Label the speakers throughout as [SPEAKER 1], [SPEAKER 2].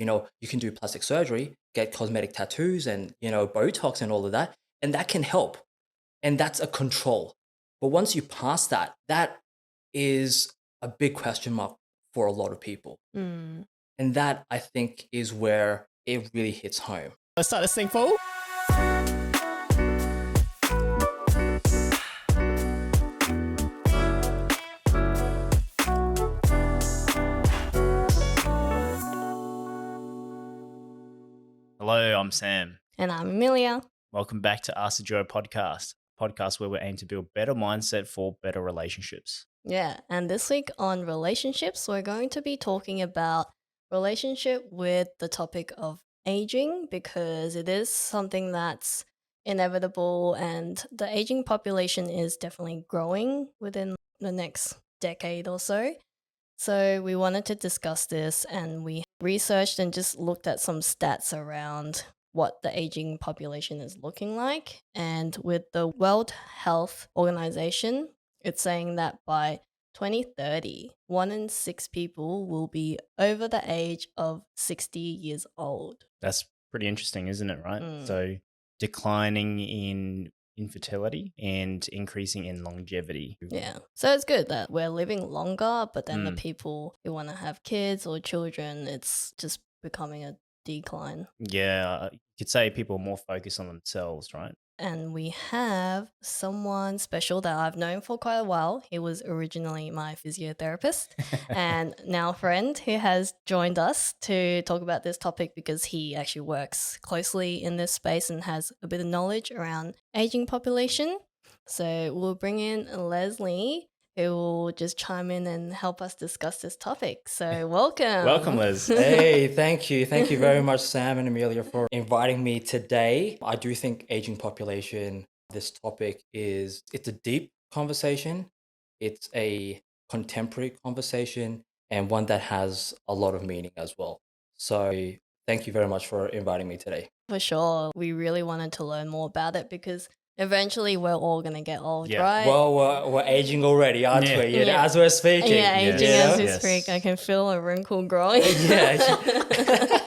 [SPEAKER 1] You can do plastic surgery, get cosmetic tattoos and, Botox and all of that. And that can help. And that's a control. But once you pass that, that is a big question mark for a lot of people.
[SPEAKER 2] Mm.
[SPEAKER 1] And that, I think, is where it really hits home.
[SPEAKER 3] Let's start this thing, fool. Hello, I'm Sam.
[SPEAKER 2] And I'm Amelia.
[SPEAKER 3] Welcome back to Ask the Joy podcast where we aim to build better mindset for better relationships.
[SPEAKER 2] Yeah, and this week on relationships, we're going to be talking about relationship with the topic of aging because it is something that's inevitable and the aging population is definitely growing within the next decade or so. So we wanted to discuss this and we researched and just looked at some stats around what the aging population is looking like. And with the World Health Organization, it's saying that by 2030, 1 in 6 people will be over the age of 60 years old.
[SPEAKER 3] That's pretty interesting, isn't it, right?
[SPEAKER 2] Mm.
[SPEAKER 3] So declining in infertility and increasing in longevity.
[SPEAKER 2] Yeah. So it's good that we're living longer, but then the
[SPEAKER 3] Mm.
[SPEAKER 2] people who want to have kids or children, it's just becoming a decline.
[SPEAKER 3] Yeah, you could say people are more focused on themselves, right?
[SPEAKER 2] And we have someone special that I've known for quite a while. He was originally my physiotherapist and now a friend who has joined us to talk about this topic because he actually works closely in this space and has a bit of knowledge around aging population. So we'll bring in Leslie, who will just chime in and help us discuss this topic. So welcome.
[SPEAKER 3] Welcome, Les.
[SPEAKER 1] Hey, thank you. Thank you very much, Sam and Amelia, for inviting me today. I do think aging population, this topic it's a deep conversation. It's a contemporary conversation and one that has a lot of meaning as well. So thank you very much for inviting me today.
[SPEAKER 2] For sure. We really wanted to learn more about it because eventually we're all going to get old,
[SPEAKER 3] Yeah.
[SPEAKER 2] right?
[SPEAKER 1] Well, we're aging already, aren't
[SPEAKER 3] Yeah.
[SPEAKER 1] we?
[SPEAKER 2] Yeah.
[SPEAKER 1] As we're speaking.
[SPEAKER 2] Yeah,
[SPEAKER 3] Yes.
[SPEAKER 2] aging as we
[SPEAKER 3] Yes.
[SPEAKER 2] speak. I can feel a wrinkle growing.
[SPEAKER 1] Yeah.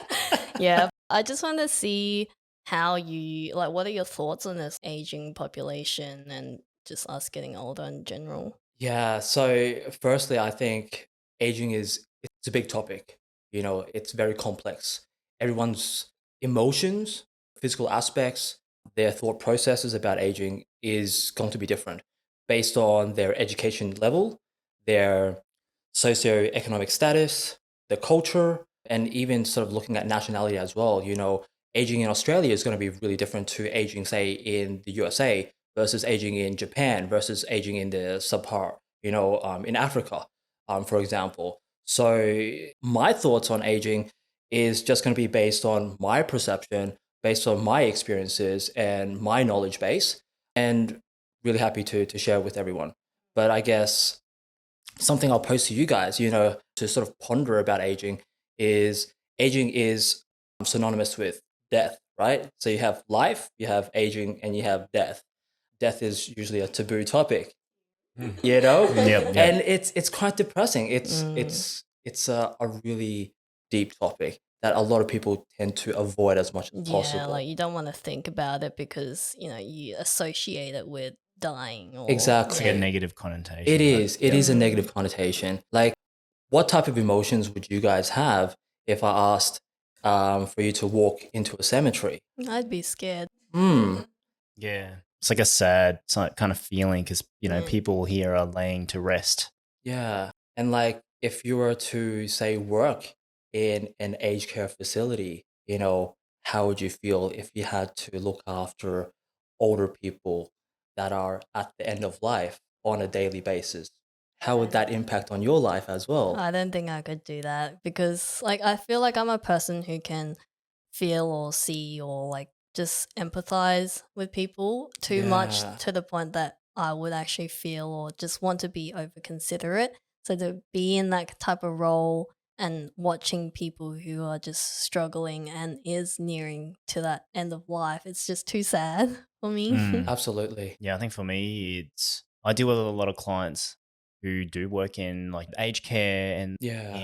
[SPEAKER 2] Yeah. I just want to see how what are your thoughts on this aging population and just us getting older in general?
[SPEAKER 1] Yeah, so firstly, I think aging it's a big topic. It's very complex. Everyone's emotions, physical aspects, their thought processes about aging is going to be different based on their education level, their socioeconomic status, the culture, and even sort of looking at nationality as well. Aging in Australia is going to be really different to aging, say, in the USA versus aging in Japan versus aging in the subsahara, in Africa, for example. So my thoughts on aging is just going to be based on my perception, based on my experiences and my knowledge base, and really happy to share with everyone. But I guess something I'll pose to you guys, to sort of ponder about aging is synonymous with death, right? So you have life, you have aging, and you have death. Death is usually a taboo topic,
[SPEAKER 3] Yep.
[SPEAKER 1] and it's quite depressing. It's
[SPEAKER 2] Mm.
[SPEAKER 1] it's a really deep topic that a lot of people tend to avoid as much as
[SPEAKER 2] Yeah,
[SPEAKER 1] possible.
[SPEAKER 2] like you don't want to think about it because, you associate it with dying or
[SPEAKER 1] Exactly.
[SPEAKER 3] It's like a negative connotation.
[SPEAKER 1] It
[SPEAKER 3] right?
[SPEAKER 1] is. It
[SPEAKER 3] Yeah.
[SPEAKER 1] is a negative connotation. Like, what type of emotions would you guys have if I asked for you to walk into a cemetery?
[SPEAKER 2] I'd be scared.
[SPEAKER 1] Hmm.
[SPEAKER 3] Yeah. It's like a sad kind of feeling because,
[SPEAKER 2] Mm.
[SPEAKER 3] people here are laying to rest.
[SPEAKER 1] Yeah. And like, if you were to say work in an aged care facility, how would you feel if you had to look after older people that are at the end of life on a daily basis? How would that impact on your life as well?
[SPEAKER 2] I don't think I could do that because I feel like I'm a person who can feel or see or just empathize with people too much
[SPEAKER 1] Yeah.
[SPEAKER 2] to the point that I would actually feel or just want to be over considerate. So to be in that type of role and watching people who are just struggling and is nearing to that end of life, it's just too sad for me.
[SPEAKER 3] Mm.
[SPEAKER 1] Absolutely.
[SPEAKER 3] Yeah, I think for me, I deal with a lot of clients who do work in like aged care and
[SPEAKER 1] Yeah.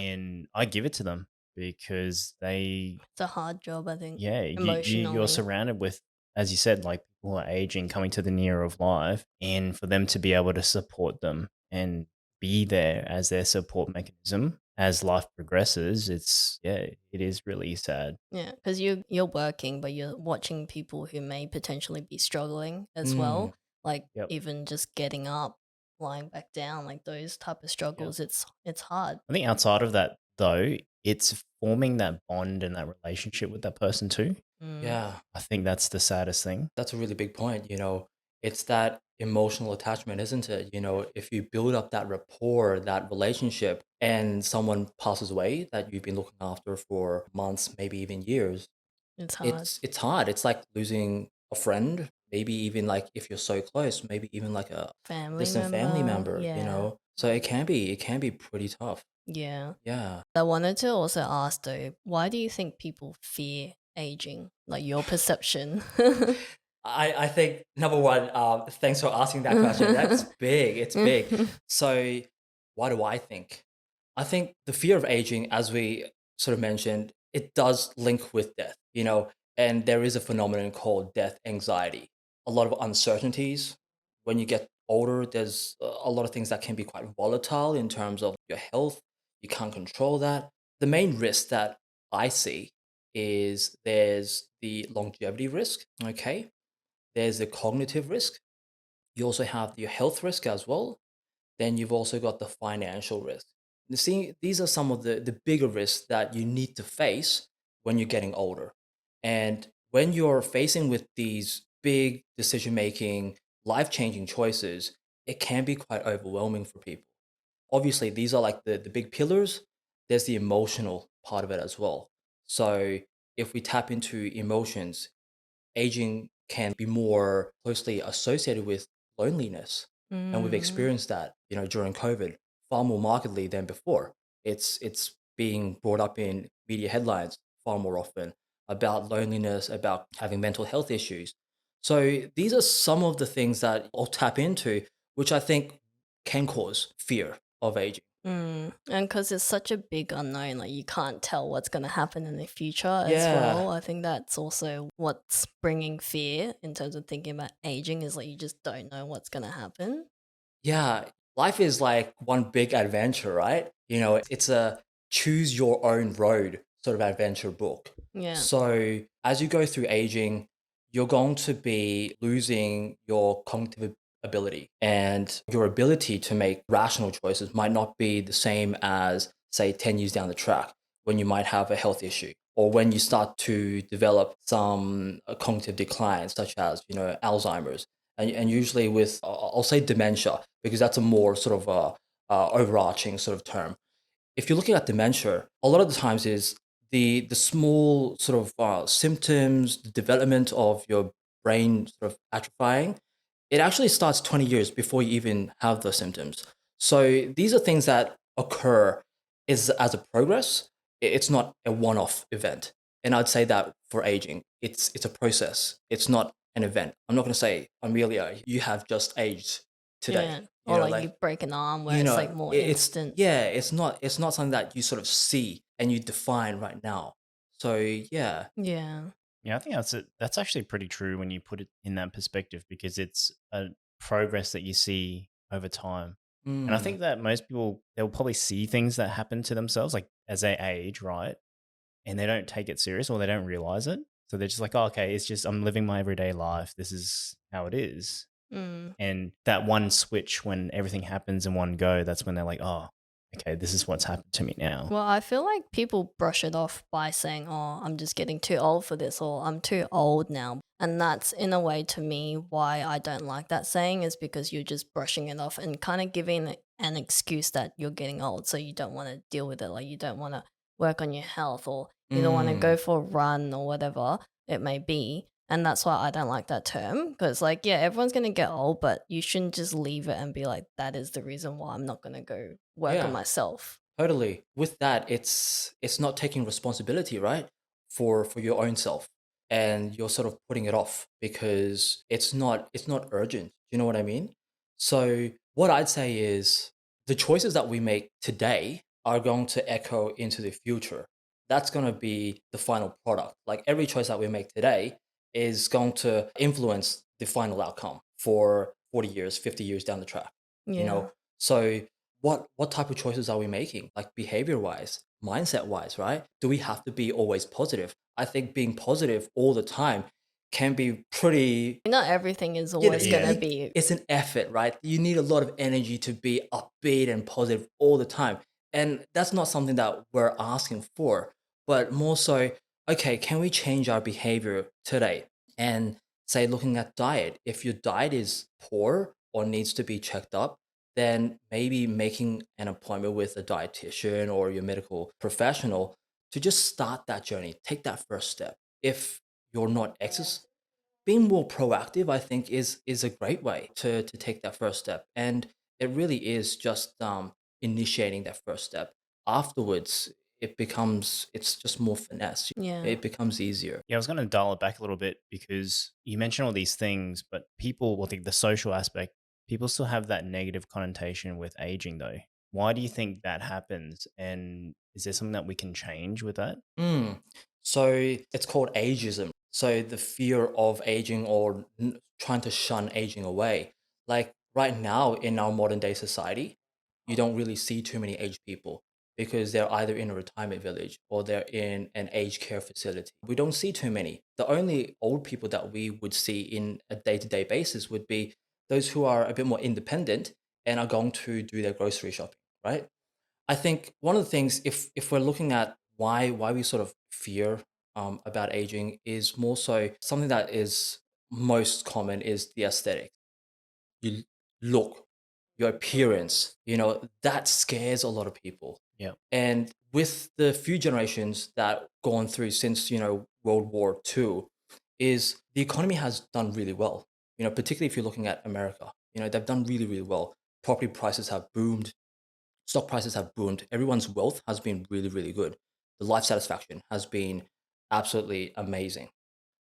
[SPEAKER 3] I give it to them. because they,
[SPEAKER 2] It's a hard job, I think,
[SPEAKER 3] yeah, you're
[SPEAKER 2] emotionally.
[SPEAKER 3] surrounded with, as you said, like people who are aging, coming to the near of life, and for them to be able to support them and be there as their support mechanism as life progresses, it's, yeah, it is really sad.
[SPEAKER 2] Yeah, because you're working, but you're watching people who may potentially be struggling as
[SPEAKER 1] Mm,
[SPEAKER 2] well. Like
[SPEAKER 3] Yep.
[SPEAKER 2] even just getting up, lying back down, like those type of
[SPEAKER 1] yeah.
[SPEAKER 2] struggles. It's hard.
[SPEAKER 3] I think outside of that, though, it's forming that bond and that relationship with that person too.
[SPEAKER 2] Mm,
[SPEAKER 1] Yeah.
[SPEAKER 3] I think that's the saddest thing.
[SPEAKER 1] That's a really big point. It's that emotional attachment, isn't it? If you build up that rapport, that relationship, and someone passes away that you've been looking after for months, maybe even years,
[SPEAKER 2] it's hard.
[SPEAKER 1] it's hard. It's like losing a friend, maybe even like if you're so close, maybe even like a
[SPEAKER 2] Family
[SPEAKER 1] distant family
[SPEAKER 2] member,
[SPEAKER 1] member.
[SPEAKER 2] yeah,
[SPEAKER 1] So it can be pretty tough.
[SPEAKER 2] yeah.
[SPEAKER 1] Yeah.
[SPEAKER 2] I wanted to also ask though, why do you think people fear aging? Like your perception.
[SPEAKER 1] I think number one, thanks for asking that question. That's big. It's big. So, why do I think? I think the fear of aging, as we sort of mentioned, it does link with death. And there is a phenomenon called death anxiety. A lot of uncertainties. When you get older, there's a lot of things that can be quite volatile in terms of your health. You can't control that. The main risk that I see is there's the longevity risk. Okay, there's the cognitive risk. You also have your health risk as well. Then you've also got the financial risk. You see, these are some of the bigger risks that you need to face when you're getting older. And when you're facing with these big decision making, life changing choices, it can be quite overwhelming for people. Obviously, these are like the big pillars. There's the emotional part of it as well. So if we tap into emotions, aging can be more closely associated with loneliness. And we've
[SPEAKER 2] Mm,
[SPEAKER 1] experienced that, during COVID far more markedly than before. It's being brought up in media headlines far more often about loneliness, about having mental health issues. So these are some of the things that I'll tap into, which I think can cause fear of aging.
[SPEAKER 2] And because it's such a big unknown, like you can't tell what's going to happen in the future as
[SPEAKER 1] Yeah.
[SPEAKER 2] well. I think that's also what's bringing fear in terms of thinking about aging is like you just don't know what's going to happen.
[SPEAKER 1] Yeah, life is like one big adventure, right? It's a choose your own road sort of adventure book.
[SPEAKER 2] Yeah.
[SPEAKER 1] So, as you go through aging, you're going to be losing your cognitive ability, and your ability to make rational choices might not be the same as, say, 10 years down the track when you might have a health issue or when you start to develop some cognitive decline, such as, Alzheimer's. And usually with, I'll say dementia, because that's a more sort of overarching sort of term. If you're looking at dementia, a lot of the times is the small sort of symptoms, the development of your brain sort of atrophying. It actually starts 20 years before you even have the symptoms. So these are things that occur is as a progress. It's not a one-off event. And I'd say that for aging, it's a process. It's not an event. I'm not going to say, Amelia, you have just aged today.
[SPEAKER 2] Yeah. Or like you
[SPEAKER 1] Like,
[SPEAKER 2] break an arm where it's like more
[SPEAKER 1] it's
[SPEAKER 2] instant.
[SPEAKER 1] yeah, it's not something that you sort of see and you define right now. So yeah.
[SPEAKER 2] Yeah.
[SPEAKER 3] Yeah, I think that's actually pretty true when you put it in that perspective because it's a progress that you see over time. And I
[SPEAKER 1] Mm,
[SPEAKER 3] think that most people they'll probably see things that happen to themselves like as they age, right? And they don't take it serious or they don't realize it. So they're just like, oh, okay, it's just I'm living my everyday life. This is how it is.
[SPEAKER 2] Mm.
[SPEAKER 3] And that one switch when everything happens in one go, that's when they're like, oh, okay, this is what's happened to me now.
[SPEAKER 2] Well, I feel like people brush it off by saying, "Oh, I'm just getting too old for this," or "I'm too old now." And that's in a way to me why I don't like that saying is because you're just brushing it off and kind of giving an excuse that you're getting old, so you don't want to deal with it. Like you don't want to work on your health, or you don't want to go
[SPEAKER 1] mm,
[SPEAKER 2] for a run or whatever it may be. And that's why I don't like that term because, like, yeah, everyone's gonna get old, but you shouldn't just leave it and be like, "That is the reason why I'm not gonna go work on
[SPEAKER 1] yeah.
[SPEAKER 2] myself."
[SPEAKER 1] Totally. With that, it's not taking responsibility, right? For your own self. And you're sort of putting it off because it's not urgent. Do you know what I mean? So what I'd say is the choices that we make today are going to echo into the future. that's going to be the final product. Like every choice that we make today is going to influence the final outcome for 40 years, 50 years down the track, you
[SPEAKER 2] Yeah.
[SPEAKER 1] know? So what type of choices are we making? Like behavior wise, mindset wise, right? Do we have to be always positive? I think being positive all the time can be pretty,
[SPEAKER 2] Not everything is
[SPEAKER 1] you know,
[SPEAKER 2] always gonna be
[SPEAKER 1] it's an effort, right? You need a lot of energy to be upbeat and positive all the time. And that's not something that we're asking for, but more so, okay, can we change our behavior today? And say, looking at diet, if your diet is poor or needs to be checked up, then maybe making an appointment with a dietitian or your medical professional to just start that journey, take that first step. If you're not exercising, being more proactive, I think, is a great way to take that first step. And it really is just initiating that first step. Afterwards, it's just more finesse.
[SPEAKER 2] yeah.
[SPEAKER 1] It becomes easier.
[SPEAKER 3] Yeah, I was going to dial it back a little bit because you mentioned all these things, but people, well, think the social aspect, people still have that negative connotation with aging, though. Why do you think that happens? And is there something that we can change with that?
[SPEAKER 1] Mm. So it's called ageism. So the fear of aging or trying to shun aging away. Like right now in our modern day society, you don't really see too many aged people because they're either in a retirement village or they're in an aged care facility. We don't see too many. The only old people that we would see in a day-to-day basis would be those who are a bit more independent and are going to do their grocery shopping, right? I think one of the things, if we're looking at why we sort of fear about aging, is more so something that is most common is the aesthetic. You look, your appearance, that scares a lot of people.
[SPEAKER 3] Yeah.
[SPEAKER 1] And with the few generations that gone through since World War II, is the economy has done really well. Particularly if you're looking at America, they've done really really well. Property prices have boomed, stock prices have boomed. Everyone's wealth has been really, really good. The life satisfaction has been absolutely amazing.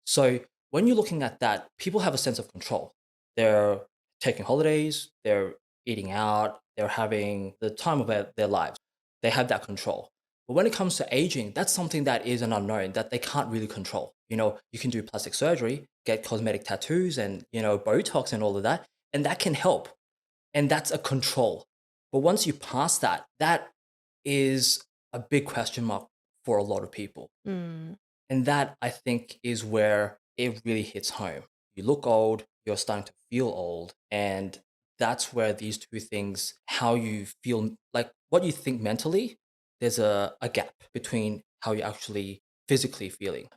[SPEAKER 1] So when you're looking at that, people have a sense of control. They're taking holidays, they're eating out, they're having the time of their lives. They have that control. But when it comes to aging, that's something that is an unknown that they can't really control. You can do plastic surgery, get cosmetic tattoos and, Botox and all of that, and that can help, and that's a control. But once you pass that, that is a big question mark for a lot of people.
[SPEAKER 2] Mm.
[SPEAKER 1] And that, I think, is where it really hits home. You look old, you're starting to feel old. And that's where these two things, how you feel, like what you think mentally, there's a gap between how you're actually physically feeling.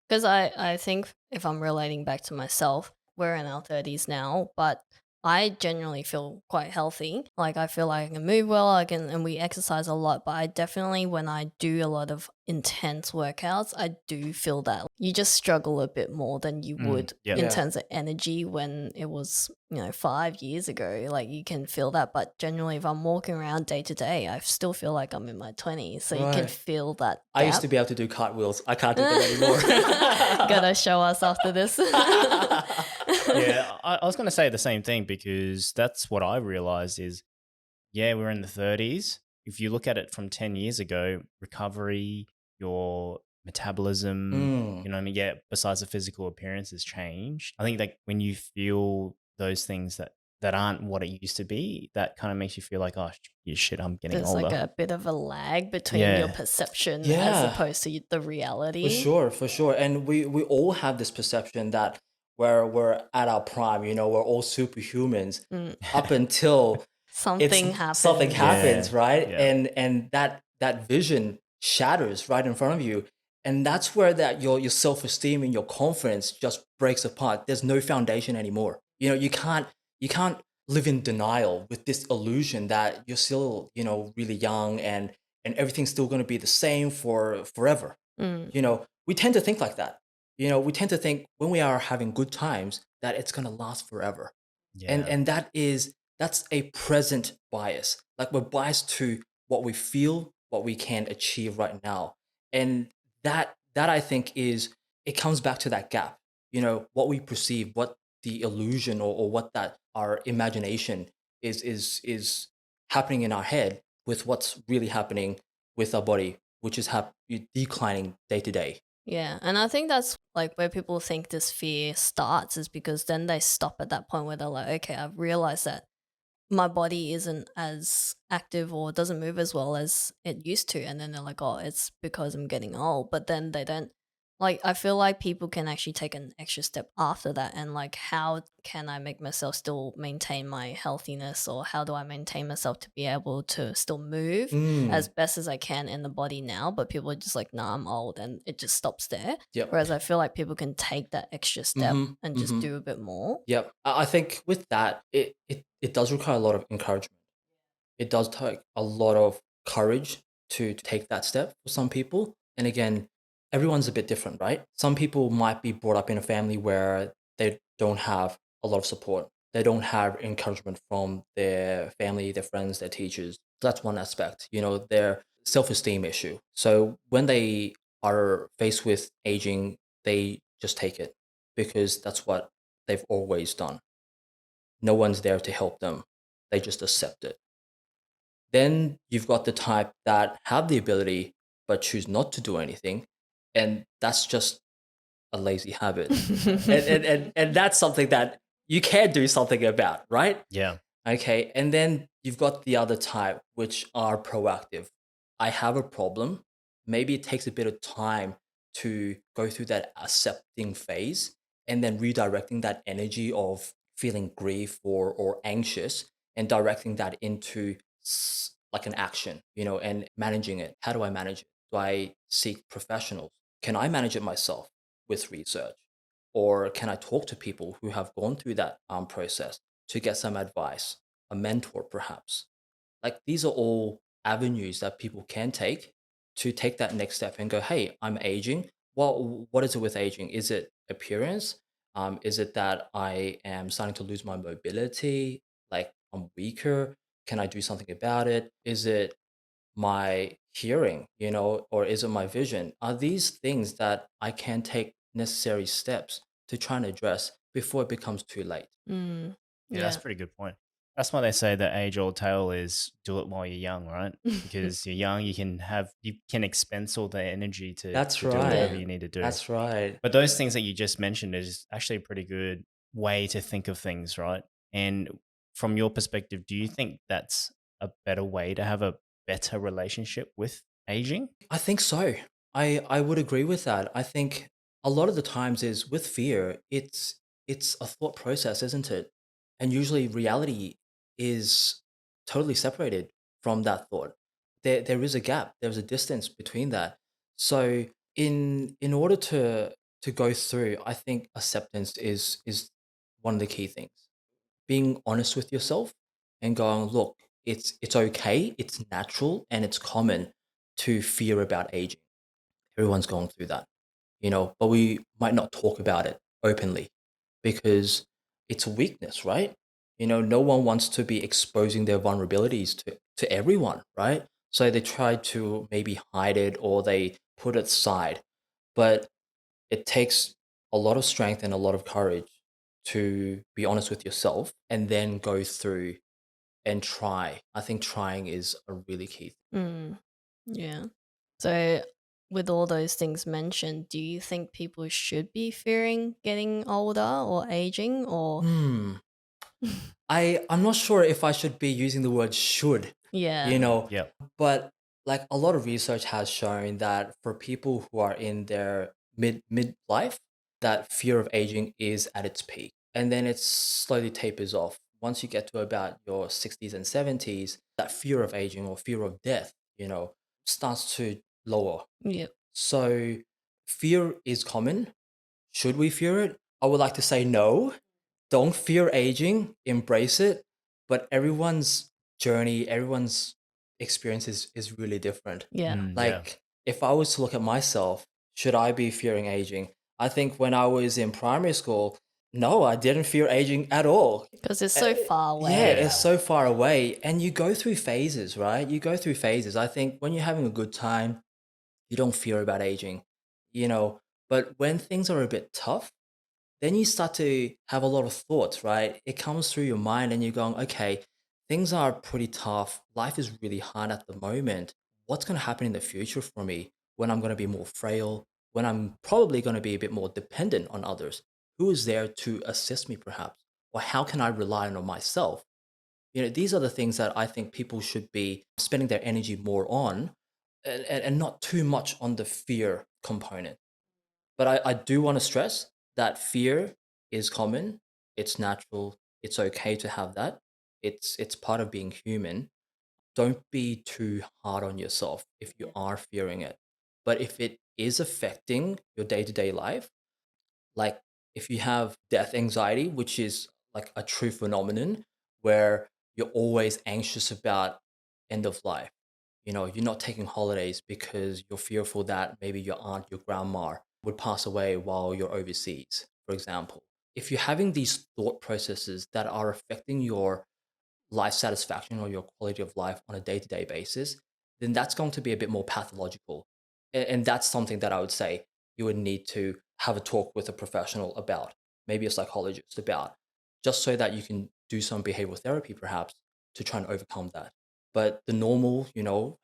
[SPEAKER 2] Because I think if I'm relating back to myself, we're in our 30s now, but I generally feel quite healthy. Like I feel like I can move well, and we exercise a lot, but I definitely, when I do a lot of intense workouts, I do feel that you just struggle a bit more than you would
[SPEAKER 3] Yeah.
[SPEAKER 2] in
[SPEAKER 1] Yeah.
[SPEAKER 2] terms of energy when it was, 5 years ago. Like you can feel that, but generally, if I'm walking around day to day, I still feel like I'm in my 20s. So you can
[SPEAKER 1] Right.
[SPEAKER 2] feel that
[SPEAKER 1] I used
[SPEAKER 2] gap.
[SPEAKER 1] to be able to do cartwheels. I can't do them anymore.
[SPEAKER 2] Gotta show us after this.
[SPEAKER 3] Yeah, I was going to say the same thing because that's what I realized is, yeah, we're in the 30s. If you look at it from 10 years ago, recovery, your metabolism,
[SPEAKER 1] Mm.
[SPEAKER 3] you know what I mean? Yeah, besides the physical appearance has changed. I think like when you feel those things that aren't what it used to be, that kind of makes you feel like, oh, shit, I'm getting
[SPEAKER 2] There's like
[SPEAKER 3] older.
[SPEAKER 2] a bit of a lag between your
[SPEAKER 3] Yeah.
[SPEAKER 2] perception as
[SPEAKER 1] Yeah.
[SPEAKER 2] opposed to the
[SPEAKER 1] For
[SPEAKER 2] reality.
[SPEAKER 1] sure, for sure. And we all have this perception that where we're at our prime, we're all superhumans
[SPEAKER 2] Mm.
[SPEAKER 1] up until it's
[SPEAKER 2] Something
[SPEAKER 1] something
[SPEAKER 2] happens.
[SPEAKER 1] happens,
[SPEAKER 3] Yeah.
[SPEAKER 1] right?
[SPEAKER 3] Yeah.
[SPEAKER 1] And that vision shatters right in front of you. And that's where that your self-esteem and your confidence just breaks apart. There's no foundation anymore. You can't live in denial with this illusion that you're still, really young and everything's still going to be the same for forever.
[SPEAKER 2] Mm.
[SPEAKER 1] We tend to think like that. We tend to think when we are having good times that it's going to last forever. and
[SPEAKER 3] Yeah.
[SPEAKER 1] and that's a present bias. Like we're biased to what we feel, what we can achieve right now. And that I think is, it comes back to that gap. What we perceive, what the illusion, or what that our imagination is happening in our head with what's really happening with our body which is you declining day to day.
[SPEAKER 2] Yeah, and I think that's like where people think this fear starts is because then they stop at that point where they're like, okay, I've realized that my body isn't as active or doesn't move as well as it used to. And then they're like, oh, it's because I'm getting old. But then they don't, like, I feel like people can actually take an extra step after that. And like, how can I make myself still maintain my healthiness, or how do I maintain myself to be able to still move as
[SPEAKER 1] Mm,
[SPEAKER 2] best as I can in the body now? But people are just like, nah, I'm old. And it just stops there.
[SPEAKER 1] yep.
[SPEAKER 2] Whereas I feel like people can take that extra step
[SPEAKER 1] Mm-hmm.
[SPEAKER 2] and just
[SPEAKER 1] Mm-hmm.
[SPEAKER 2] do a bit more.
[SPEAKER 1] Yep. I think with that, it does require a lot of encouragement. It does take a lot of courage to take that step for some people. And again, everyone's a bit different, right? Some people might be brought up in a family where they don't have a lot of support. They don't have encouragement from their family, their friends, their teachers. That's one aspect, their self-esteem issue. So when they are faced with aging, they just take it because that's what they've always done. No one's there to help them. They just accept it. Then you've got the type that have the ability but choose not to do anything, and that's just a lazy habit. And that's something that you can do something about, right?
[SPEAKER 3] Yeah.
[SPEAKER 1] Okay, and then you've got the other type, which are proactive. I have a problem. Maybe it takes a bit of time to go through that accepting phase and then redirecting that energy of feeling grief or anxious and directing that into like an action, and managing it. How do I manage it? Do I seek professionals? Can I manage it myself with research? Or can I talk to people who have gone through that process to get some advice, a mentor perhaps? Like these are all avenues that people can take to take that next step and go, hey, I'm aging. Well, what is it with aging? Is it appearance? Is it that I am starting to lose my mobility? Like I'm weaker? Can I do something about it? Is it my hearing, or is it my vision? Are these things that I can take necessary steps to try and address before it becomes too late?
[SPEAKER 2] Mm,
[SPEAKER 3] Yeah, that's
[SPEAKER 2] yeah.
[SPEAKER 3] a pretty good point. That's why they say the age old tale is do it while you're young, right? Because you're young, you can expense all the energy to
[SPEAKER 1] That's
[SPEAKER 3] do whatever
[SPEAKER 2] Yeah.
[SPEAKER 1] right.
[SPEAKER 3] you need to do.
[SPEAKER 1] That's right.
[SPEAKER 3] But those things that you just mentioned is actually a pretty good way to think of things, right? And from your perspective, do you think that's a better way to have a better relationship with aging?
[SPEAKER 1] I think so. I would agree with that. I think a lot of the times is with fear, it's a thought process, isn't it? And usually reality is totally separated from that thought. There is a gap. There's a distance between that. So in order to go through, I think acceptance is one of the key things. Being honest with yourself and going, look, it's okay, it's natural, and it's common to fear about aging. Everyone's going through that, but we might not talk about it openly because it's a weakness, right? No one wants to be exposing their vulnerabilities to everyone, right? So they try to maybe hide it or they put it aside. But it takes a lot of strength and a lot of courage to be honest with yourself and then go through and try. I think trying is a really key.
[SPEAKER 2] Mm, yeah. So, with all those things mentioned, do you think people should be fearing getting older or aging, or
[SPEAKER 1] Hmm. I'm not sure if I should be using the word should, you
[SPEAKER 2] yeah,
[SPEAKER 1] know,
[SPEAKER 3] Yeah.
[SPEAKER 1] but like a lot of research has shown that for people who are in their midlife, that fear of aging is at its peak. And then it slowly tapers off. Once you get to about your 60s and 70s, that fear of aging or fear of death, starts to lower.
[SPEAKER 2] yeah,
[SPEAKER 1] So fear is common. Should we fear it? I would like to say no. Don't fear aging, embrace it. But everyone's journey, everyone's experience is really different.
[SPEAKER 2] yeah,
[SPEAKER 3] Yeah.
[SPEAKER 1] Like, if I was to look at myself, should I be fearing aging? I think when I was in primary school, no, I didn't fear aging at all.
[SPEAKER 2] because it's
[SPEAKER 1] Uh,
[SPEAKER 2] so far
[SPEAKER 1] Yeah,
[SPEAKER 2] away.
[SPEAKER 1] it's
[SPEAKER 3] Yeah.
[SPEAKER 1] so far away. And you go through phases, right? You go through phases. I think when you're having a good time, you don't fear about aging, you know. But when things are a bit tough, then you start to have a lot of thoughts, right? It comes through your mind and you're going, okay, things are pretty tough. Life is really hard at the moment. what's going to happen in the future for me when I'm going to be more frail, when I'm probably going to be a bit more dependent on others? Who is there to assist me, perhaps? Or how can I rely on myself? These are the things that I think people should be spending their energy more on, and not too much on the fear component. But I do want to stress that fear is common, it's natural, it's okay to have that. It's part of being human. Don't be too hard on yourself if you are fearing it. But if it is affecting your day-to-day life, like if you have death anxiety, which is like a true phenomenon where you're always anxious about end of life. You're not taking holidays because you're fearful that maybe your aunt, your grandma would pass away while you're overseas, for example. If you're having these thought processes that are affecting your life satisfaction or your quality of life on a day-to-day basis, then that's going to be a bit more pathological. And that's something that I would say you would need to have a talk with a professional about, maybe a psychologist about, just so that you can do some behavioral therapy perhaps to try and overcome that. But the normal,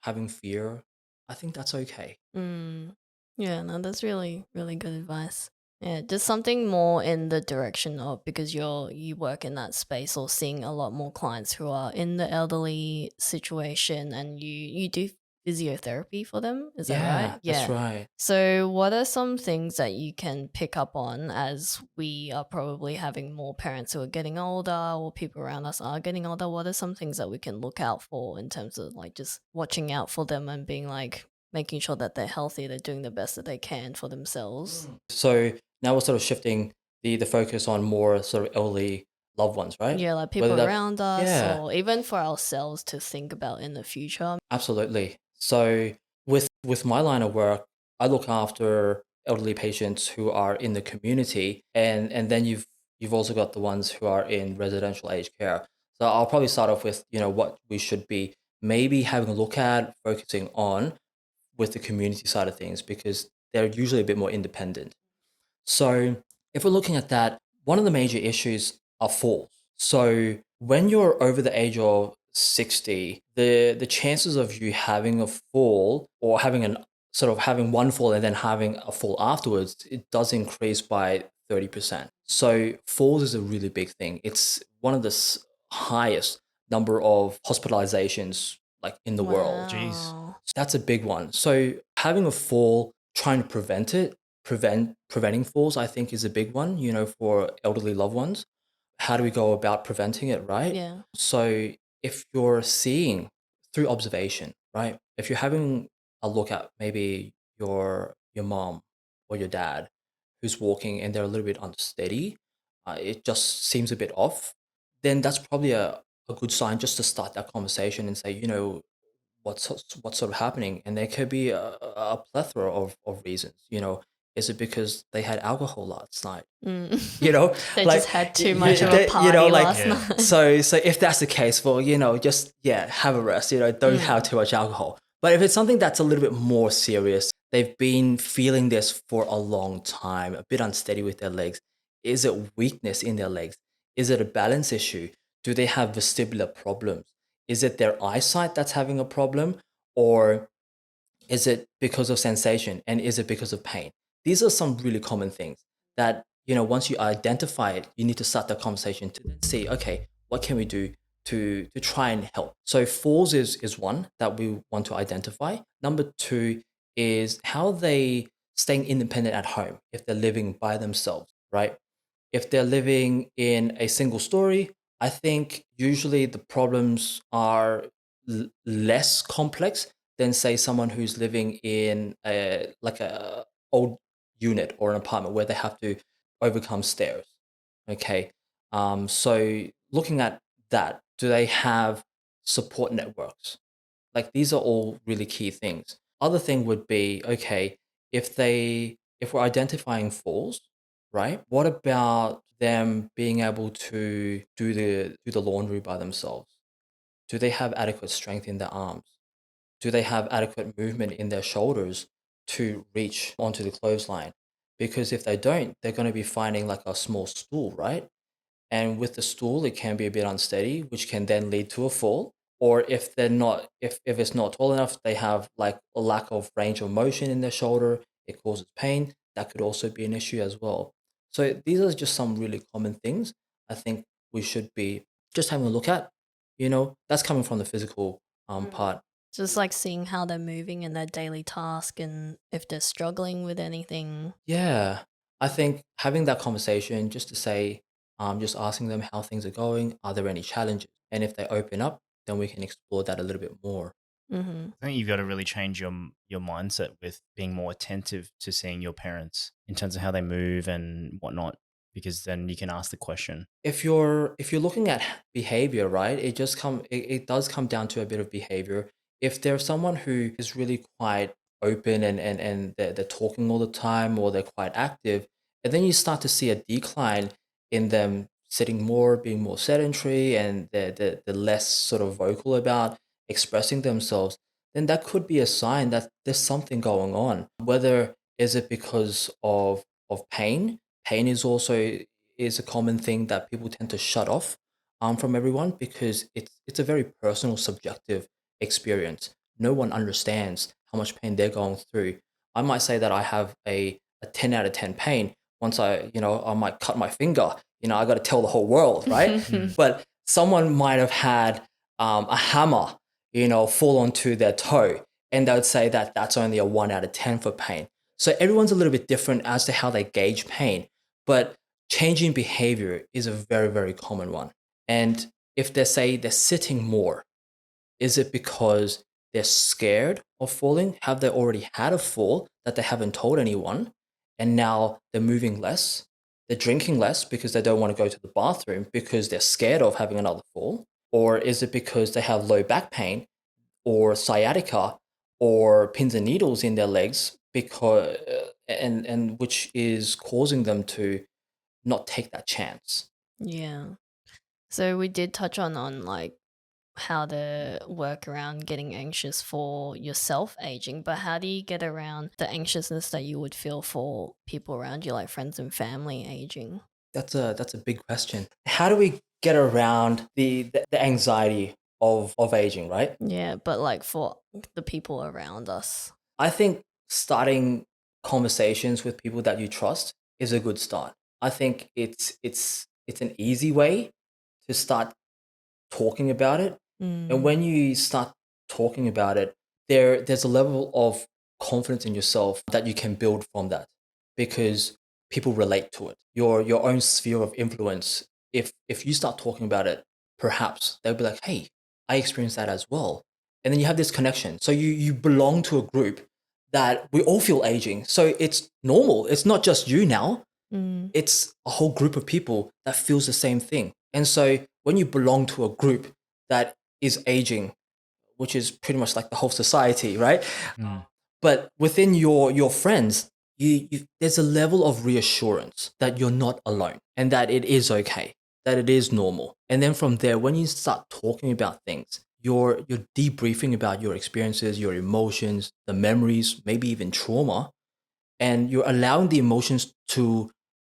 [SPEAKER 1] having fear, I think that's okay.
[SPEAKER 2] Mm. Yeah, no, that's really, really good advice. Yeah, just something more in the direction of, because you work in that space or seeing a lot more clients who are in the elderly situation, and you do physiotherapy for them, is that right?
[SPEAKER 1] Yeah, that's
[SPEAKER 2] Yeah.
[SPEAKER 1] right.
[SPEAKER 2] So what are some things that you can pick up on, as we are probably having more parents who are getting older, or people around us are getting older? What are some things that we can look out for in terms of like just watching out for them and being like making sure that they're healthy, they're doing the best that they can for themselves?
[SPEAKER 1] So now we're sort of shifting the focus on more sort of elderly loved ones, right?
[SPEAKER 2] Yeah, like
[SPEAKER 1] Whether
[SPEAKER 2] people
[SPEAKER 1] that,
[SPEAKER 2] around us,
[SPEAKER 1] yeah.
[SPEAKER 2] or even for ourselves to think about in the future.
[SPEAKER 1] Absolutely. So with my line of work, I look after elderly patients who are in the community, and then you've also got the ones who are in residential aged care. So I'll probably start off with, what we should be maybe having a look at, focusing on with the community side of things, because they're usually a bit more independent. So if we're looking at that, one of the major issues are falls. So when you're over the age of 60, the chances of you having a fall, or having an sort of having one fall and then having a fall afterwards, it does increase by 30%. So falls is a really big thing. It's one of the highest number of hospitalizations like in the world.
[SPEAKER 3] Jeez.
[SPEAKER 2] Wow.
[SPEAKER 1] So that's a big one. So having a fall, trying to prevent it, preventing falls, I think is a big one, for elderly loved ones. How do we go about preventing it, right?
[SPEAKER 2] Yeah.
[SPEAKER 1] So if you're seeing through observation, right? If you're having a look at maybe your mom or your dad who's walking and they're a little bit unsteady, it just seems a bit off, then that's probably a good sign just to start that conversation and say, what's sort of happening, and there could be a plethora of reasons. Is it because they had alcohol last night? you
[SPEAKER 2] Mm.
[SPEAKER 1] know
[SPEAKER 2] They just
[SPEAKER 1] like
[SPEAKER 2] had too much of a
[SPEAKER 1] they,
[SPEAKER 2] party
[SPEAKER 1] like,
[SPEAKER 2] last
[SPEAKER 3] Yeah.
[SPEAKER 2] night.
[SPEAKER 1] so if that's the case, well, just, yeah, have a rest, don't have
[SPEAKER 2] Mm.
[SPEAKER 1] too much alcohol. But if it's something that's a little bit more serious, they've been feeling this for a long time, a bit unsteady with their legs. Is it weakness in their legs? Is it a balance issue? Do they have vestibular problems? Is it their eyesight that's having a problem? Or is it because of sensation, and is it because of pain? These are some really common things that, once you identify it, you need to start that conversation to then see, okay, what can we do to try and help? So falls is one that we want to identify. Number two is how they staying independent at home if they're living by themselves, right? If they're living in a single story, I think usually the problems are less complex than, say, someone who's living in a old unit or an apartment where they have to overcome stairs. Okay, so looking at that, do they have support networks? Like, these are all really key things. Other thing would be, okay, if we're identifying falls, right? What about them being able to do the laundry by themselves? Do they have adequate strength in their arms? Do they have adequate movement in their shoulders to reach onto the clothesline? Because if they don't, they're going to be finding like a small stool, right? And with the stool, it can be a bit unsteady, which can then lead to a fall. or if they're not, if it's not tall enough, they have like a lack of range of motion in their shoulder, it causes pain. That could also be an issue as well. So these are just some really common things I think we should be just having a look at. That's coming from the physical part.
[SPEAKER 2] Just like seeing how they're moving in their daily task and if they're struggling with anything.
[SPEAKER 1] Yeah, I think having that conversation just to say, just asking them how things are going, are there any challenges? And if they open up, then we can explore that a little bit more.
[SPEAKER 2] Hmm.
[SPEAKER 3] I think you've got to really change your mindset with being more attentive to seeing your parents in terms of how they move and whatnot, because then you can ask the question.
[SPEAKER 1] If you're looking at behavior, right, it does come down to a bit of behavior. If there's someone who is really quite open and they're talking all the time, or they're quite active, and then you start to see a decline in them sitting more, being more sedentary, and they're less sort of vocal about expressing themselves, then that could be a sign that there's something going on. Whether is it because of pain is a common thing that people tend to shut off from everyone, because it's a very personal, subjective experience. No one understands how much pain they're going through. I might say that I have a 10 out of 10 pain. Once I might cut my finger, I got to tell the whole world, right? But someone might have had a hammer, fall onto their toe, and they would say that that's only a 1 out of 10 for pain. So everyone's a little bit different as to how they gauge pain. But changing behavior is a very, very common one. And if they say they're sitting more, is it because they're scared of falling? Have they already had a fall that they haven't told anyone? And now they're moving less? They're drinking less because they don't want to go to the bathroom because they're scared of having another fall? Or is it because they have low back pain or sciatica or pins and needles in their legs, because and which is causing them to not take that chance?
[SPEAKER 2] Yeah. So we did touch on like how to work around getting anxious for yourself aging, but how do you get around the anxiousness that you would feel for people around you, like friends and family aging?
[SPEAKER 1] That's a big question. How do we get around the anxiety of aging, right?
[SPEAKER 2] Yeah, but like for the people around us.
[SPEAKER 1] I think starting conversations with people that you trust is a good start. I think it's an easy way to start talking about it. And
[SPEAKER 2] Mm,
[SPEAKER 1] when you start talking about it, there's a level of confidence in yourself that you can build from that, because people relate to it. Your own sphere of influence. If you start talking about it, perhaps they'll be like, "Hey, I experienced that as well." And then you have this connection. So you belong to a group that we all feel aging. So it's normal. It's not just you now,
[SPEAKER 2] mm,
[SPEAKER 1] it's a whole group of people that feels the same thing. And so when you belong to a group that is aging, which is pretty much like the whole society, right?
[SPEAKER 3] Mm.
[SPEAKER 1] But within your friends, there's a level of reassurance that you're not alone and that it is okay, that it is normal. And then from there, when you start talking about things, you're debriefing about your experiences, your emotions, the memories, maybe even trauma, and you're allowing the emotions to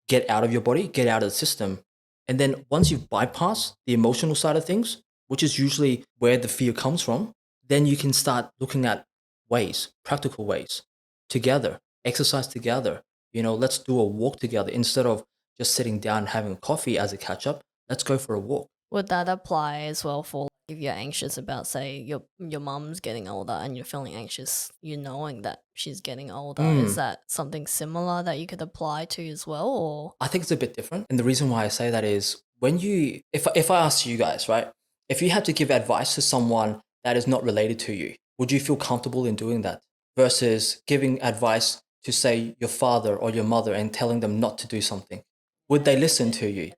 [SPEAKER 1] get out of your body, get out of the system. And then once you've bypassed the emotional side of things, which is usually where the fear comes from, then you can start looking at ways, practical ways, together, exercise together. Let's do a walk together instead of just sitting down and having a coffee as a catch up. Let's go for a walk.
[SPEAKER 2] would that apply as well for if you're anxious about, say, your mum's getting older and you're feeling anxious, you knowing that she's getting older? Is
[SPEAKER 1] Mm.
[SPEAKER 2] that something similar that you could apply to as well, or?
[SPEAKER 1] I think it's a bit different. And the reason why I say that is if I ask you guys, right, if you had to give advice to someone that is not related to you, would you feel comfortable in doing that versus giving advice to, say, your father or your mother and telling them not to do something? Would they listen to you?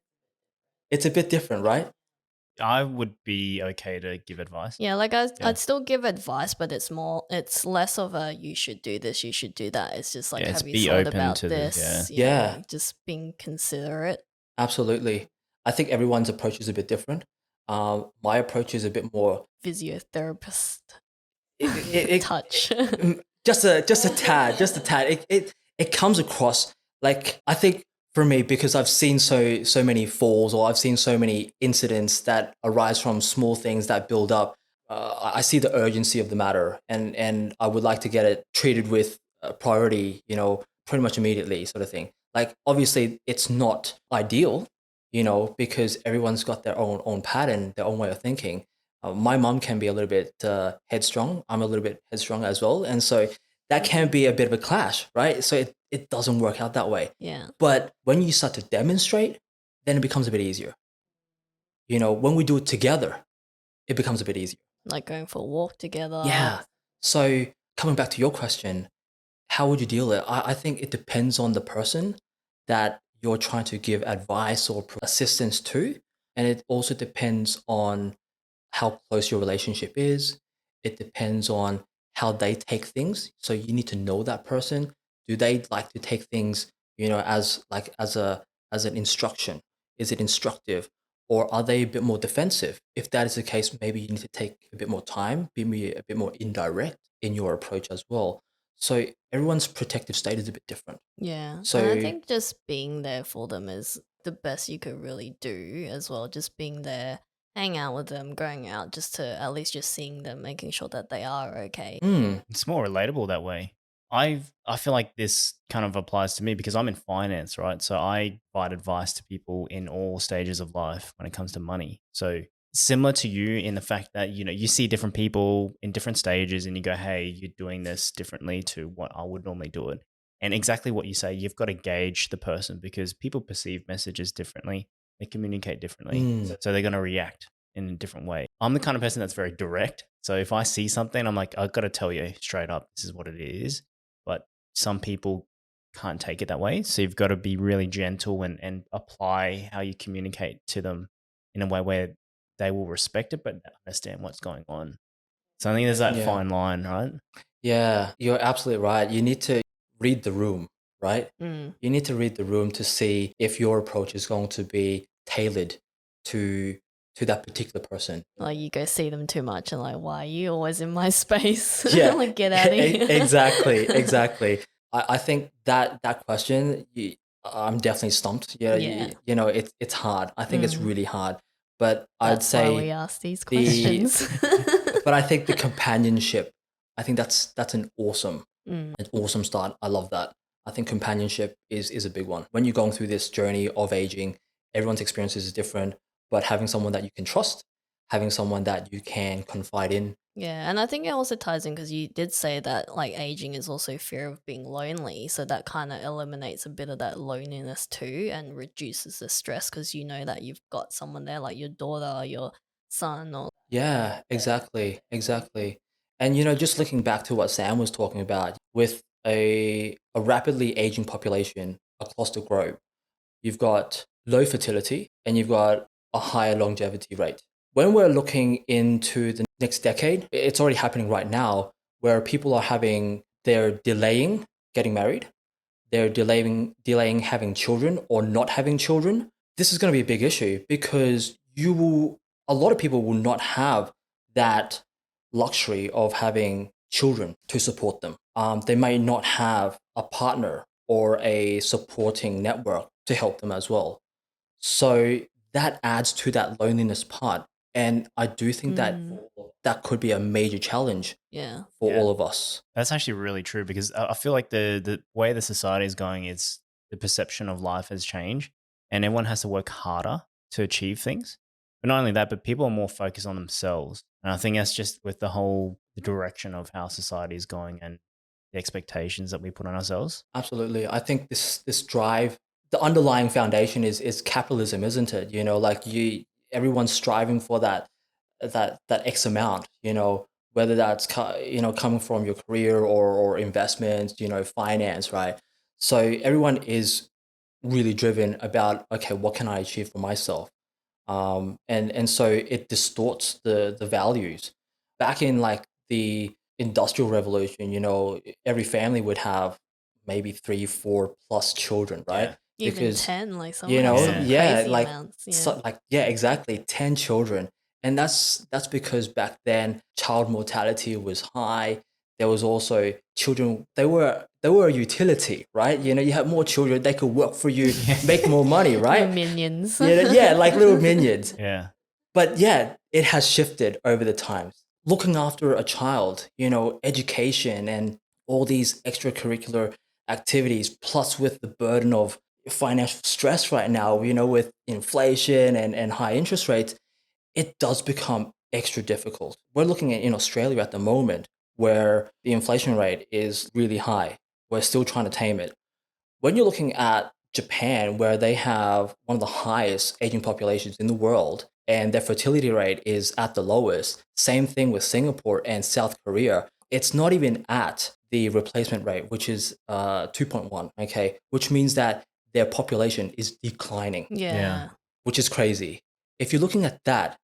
[SPEAKER 1] It's a bit different, right?
[SPEAKER 3] I would be okay to give advice.
[SPEAKER 2] Yeah, like
[SPEAKER 3] Yeah.
[SPEAKER 2] I'd still give advice, but it's less of a you should do this, you should do that. It's just like,
[SPEAKER 3] Yeah, it's
[SPEAKER 2] have you
[SPEAKER 3] be
[SPEAKER 2] thought
[SPEAKER 3] open
[SPEAKER 2] about
[SPEAKER 3] to
[SPEAKER 2] this?
[SPEAKER 1] Yeah,
[SPEAKER 2] Just being considerate.
[SPEAKER 1] absolutely. I think everyone's approach is a bit different. My approach is a bit more
[SPEAKER 2] Physiotherapist
[SPEAKER 1] it,
[SPEAKER 2] touch.
[SPEAKER 1] just a tad, just a tad. It comes across like, I think for me, because I've seen so many falls, or I've seen so many incidents that arise from small things that build up. I see the urgency of the matter, and I would like to get it treated with priority, pretty much immediately, sort of thing. Like, obviously, it's not ideal, because everyone's got their own pattern, their own way of thinking. My mom can be a little bit headstrong. I'm a little bit headstrong as well, and so that can be a bit of a clash, right? So it doesn't work out that way.
[SPEAKER 2] Yeah.
[SPEAKER 1] But when you start to demonstrate, then it becomes a bit easier. When we do it together, it becomes a bit easier.
[SPEAKER 2] Like going for a walk together.
[SPEAKER 1] Yeah. So coming back to your question, how would you deal with it? I think it depends on the person that you're trying to give advice or assistance to. And it also depends on how close your relationship is. It depends on how they take things. So you need to know that person. Do they like to take things, as an instruction? Is it instructive? Or are they a bit more defensive? If that is the case, maybe you need to take a bit more time, be a bit more indirect in your approach as well. So everyone's protective state is a bit different.
[SPEAKER 2] Yeah. And I
[SPEAKER 1] So
[SPEAKER 2] think just being there for them is the best you could really do as well. Just being there, hang out with them, going out just to at least just seeing them, making sure that they are okay.
[SPEAKER 3] It's more relatable that way. I feel like this kind of applies to me because I'm in finance, right? So I provide advice to people in all stages of life when it comes to money. So similar to you in the fact that you see different people in different stages and you go, "Hey, you're doing this differently to what I would normally do it." And exactly what you say, you've got to gauge the person because people perceive messages differently, they communicate differently, so they're going to react in a different way. I'm the kind of person that's very direct. So if I see something, I'm like, I've got to tell you straight up, this is what it is. But some people can't take it that way. So you've got to be really gentle and apply how you communicate to them in a way where they will respect it, but understand what's going on. So I think there's that
[SPEAKER 1] Yeah.
[SPEAKER 3] fine line, right?
[SPEAKER 1] Yeah, you're absolutely right. You need to read the room, right?
[SPEAKER 2] Mm.
[SPEAKER 1] You need to read the room to see if your approach is going to be tailored to that particular person.
[SPEAKER 2] Like you go see them too much and like, why are you always in my space?
[SPEAKER 1] Yeah,
[SPEAKER 2] Like get out of here.
[SPEAKER 1] exactly. I think that question, I'm definitely stumped. Yeah,
[SPEAKER 2] Yeah.
[SPEAKER 1] it's hard. I think it's
[SPEAKER 2] Mm.
[SPEAKER 1] really hard. But I'd
[SPEAKER 2] That's why we
[SPEAKER 1] say
[SPEAKER 2] ask these
[SPEAKER 1] the
[SPEAKER 2] questions.
[SPEAKER 1] but I think the companionship, I think that's
[SPEAKER 2] Mm.
[SPEAKER 1] an awesome start. I love that. I think companionship is a big one. When you're going through this journey of aging, everyone's experiences is different, but having someone that you can trust, having someone that you can confide in.
[SPEAKER 2] Yeah, and I think it also ties in because you did say that like aging is also fear of being lonely, so that kind of eliminates a bit of that loneliness too, and reduces the stress because you know that you've got someone there, like your daughter, your son, or
[SPEAKER 1] Yeah, exactly. And just looking back to what Sam was talking about, with a rapidly aging population across the globe, you've got low fertility and you've got a higher longevity rate. When we're looking into the next decade, it's already happening right now where people they're delaying getting married, they're delaying having children or not having children. This is going to be a big issue because a lot of people will not have that luxury of having children to support them. They may not have a partner or a supporting network to help them as well. So that adds to that loneliness part. And I do think that that could be a major challenge
[SPEAKER 2] yeah.
[SPEAKER 1] for
[SPEAKER 3] Yeah.
[SPEAKER 1] all of us.
[SPEAKER 3] That's actually really true because I feel like the way the society is going is the perception of life has changed and everyone has to work harder to achieve things. But not only that, but people are more focused on themselves. And I think that's just with the direction of how society is going and the expectations that we put on ourselves.
[SPEAKER 1] Absolutely. I think this drive, the underlying foundation is capitalism, isn't it? Like everyone's striving for that X amount, whether that's coming from your career or investments, finance, right? So everyone is really driven about, okay, what can I achieve for myself? And so it distorts the values. Back in like the industrial revolution, every family would have maybe 3, 4 plus children, right?
[SPEAKER 3] Yeah.
[SPEAKER 2] Even
[SPEAKER 1] Because
[SPEAKER 2] 10, like someone has some
[SPEAKER 3] Yeah,
[SPEAKER 2] crazy
[SPEAKER 1] like
[SPEAKER 2] amounts. Yeah.
[SPEAKER 1] yeah, exactly, 10 children. And that's because back then child mortality was high. There was also children, they were a utility, right? You had more children, they could work for you, make more money,
[SPEAKER 2] Little
[SPEAKER 1] right?
[SPEAKER 2] minions.
[SPEAKER 1] Yeah, like little minions.
[SPEAKER 3] Yeah.
[SPEAKER 1] But yeah, it has shifted over the times. looking after a child, education and all these extracurricular activities, plus with the burden of financial stress right now, with inflation and high interest rates, it does become extra difficult. We're looking at in Australia at the moment where the inflation rate is really high. We're still trying to tame it. When you're looking at Japan, where they have one of the highest aging populations in the world, and their fertility rate is at the lowest, same thing with Singapore and South Korea, it's not even at the replacement rate, which is 2.1, okay, which means that their population is declining,
[SPEAKER 3] Yeah.
[SPEAKER 2] Yeah.
[SPEAKER 1] which is crazy. If you're looking at that,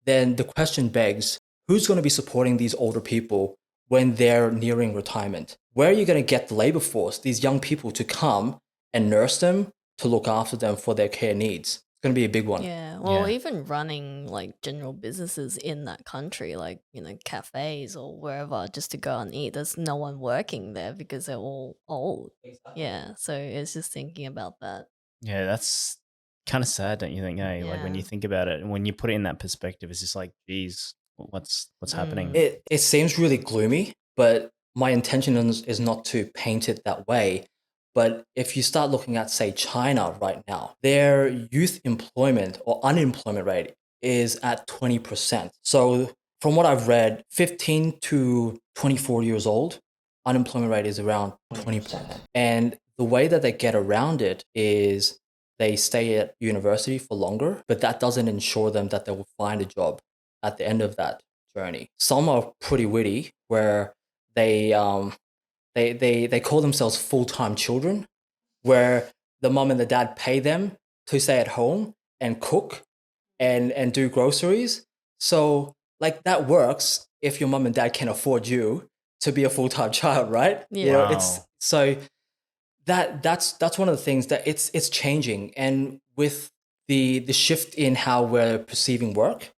[SPEAKER 1] then the question begs, who's going to be supporting these older people when they're nearing retirement? Where are you going to get the labor force, these young people, to come and nurse them, to look after them for their care needs? It's going to be a big one.
[SPEAKER 2] Yeah. Well,
[SPEAKER 3] Yeah.
[SPEAKER 2] even running like general businesses in that country, like, cafes or wherever, just to go and eat, there's no one working there because they're all old.
[SPEAKER 1] Exactly.
[SPEAKER 2] Yeah. So it's just thinking about that.
[SPEAKER 3] Yeah, that's kind of sad, don't you think? Hey, like when
[SPEAKER 2] Yeah.
[SPEAKER 3] you think about it, and when you put it in that perspective, it's just like, geez, what's happening?
[SPEAKER 2] Mm.
[SPEAKER 1] It seems really gloomy, but my intention is not to paint it that way. But if you start looking at, say, China right now, their youth employment or unemployment rate is at 20%. So from what I've read, 15 to 24 years old, unemployment rate is around 20%. And the way that they get around it is they stay at university for longer, but that doesn't ensure them that they will find a job at the end of that journey. Some are pretty witty, where they they call themselves full-time children, where the mom and the dad pay them to stay at home and cook and do groceries. So like that works if your mom and dad can afford you to be a full-time child, right?
[SPEAKER 2] Yeah.
[SPEAKER 1] It's
[SPEAKER 3] Wow.
[SPEAKER 1] so that's one of the things that it's changing, and with the shift in how we're perceiving work,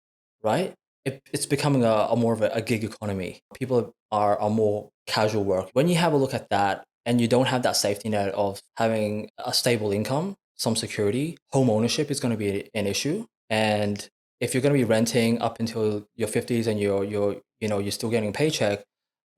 [SPEAKER 1] right? It's becoming a more of a gig economy. People are more casual work. When you have a look at that and you don't have that safety net of having a stable income, some security, home ownership is going to be an issue. And if you're going to be renting up until your 50s and you're still getting a paycheck,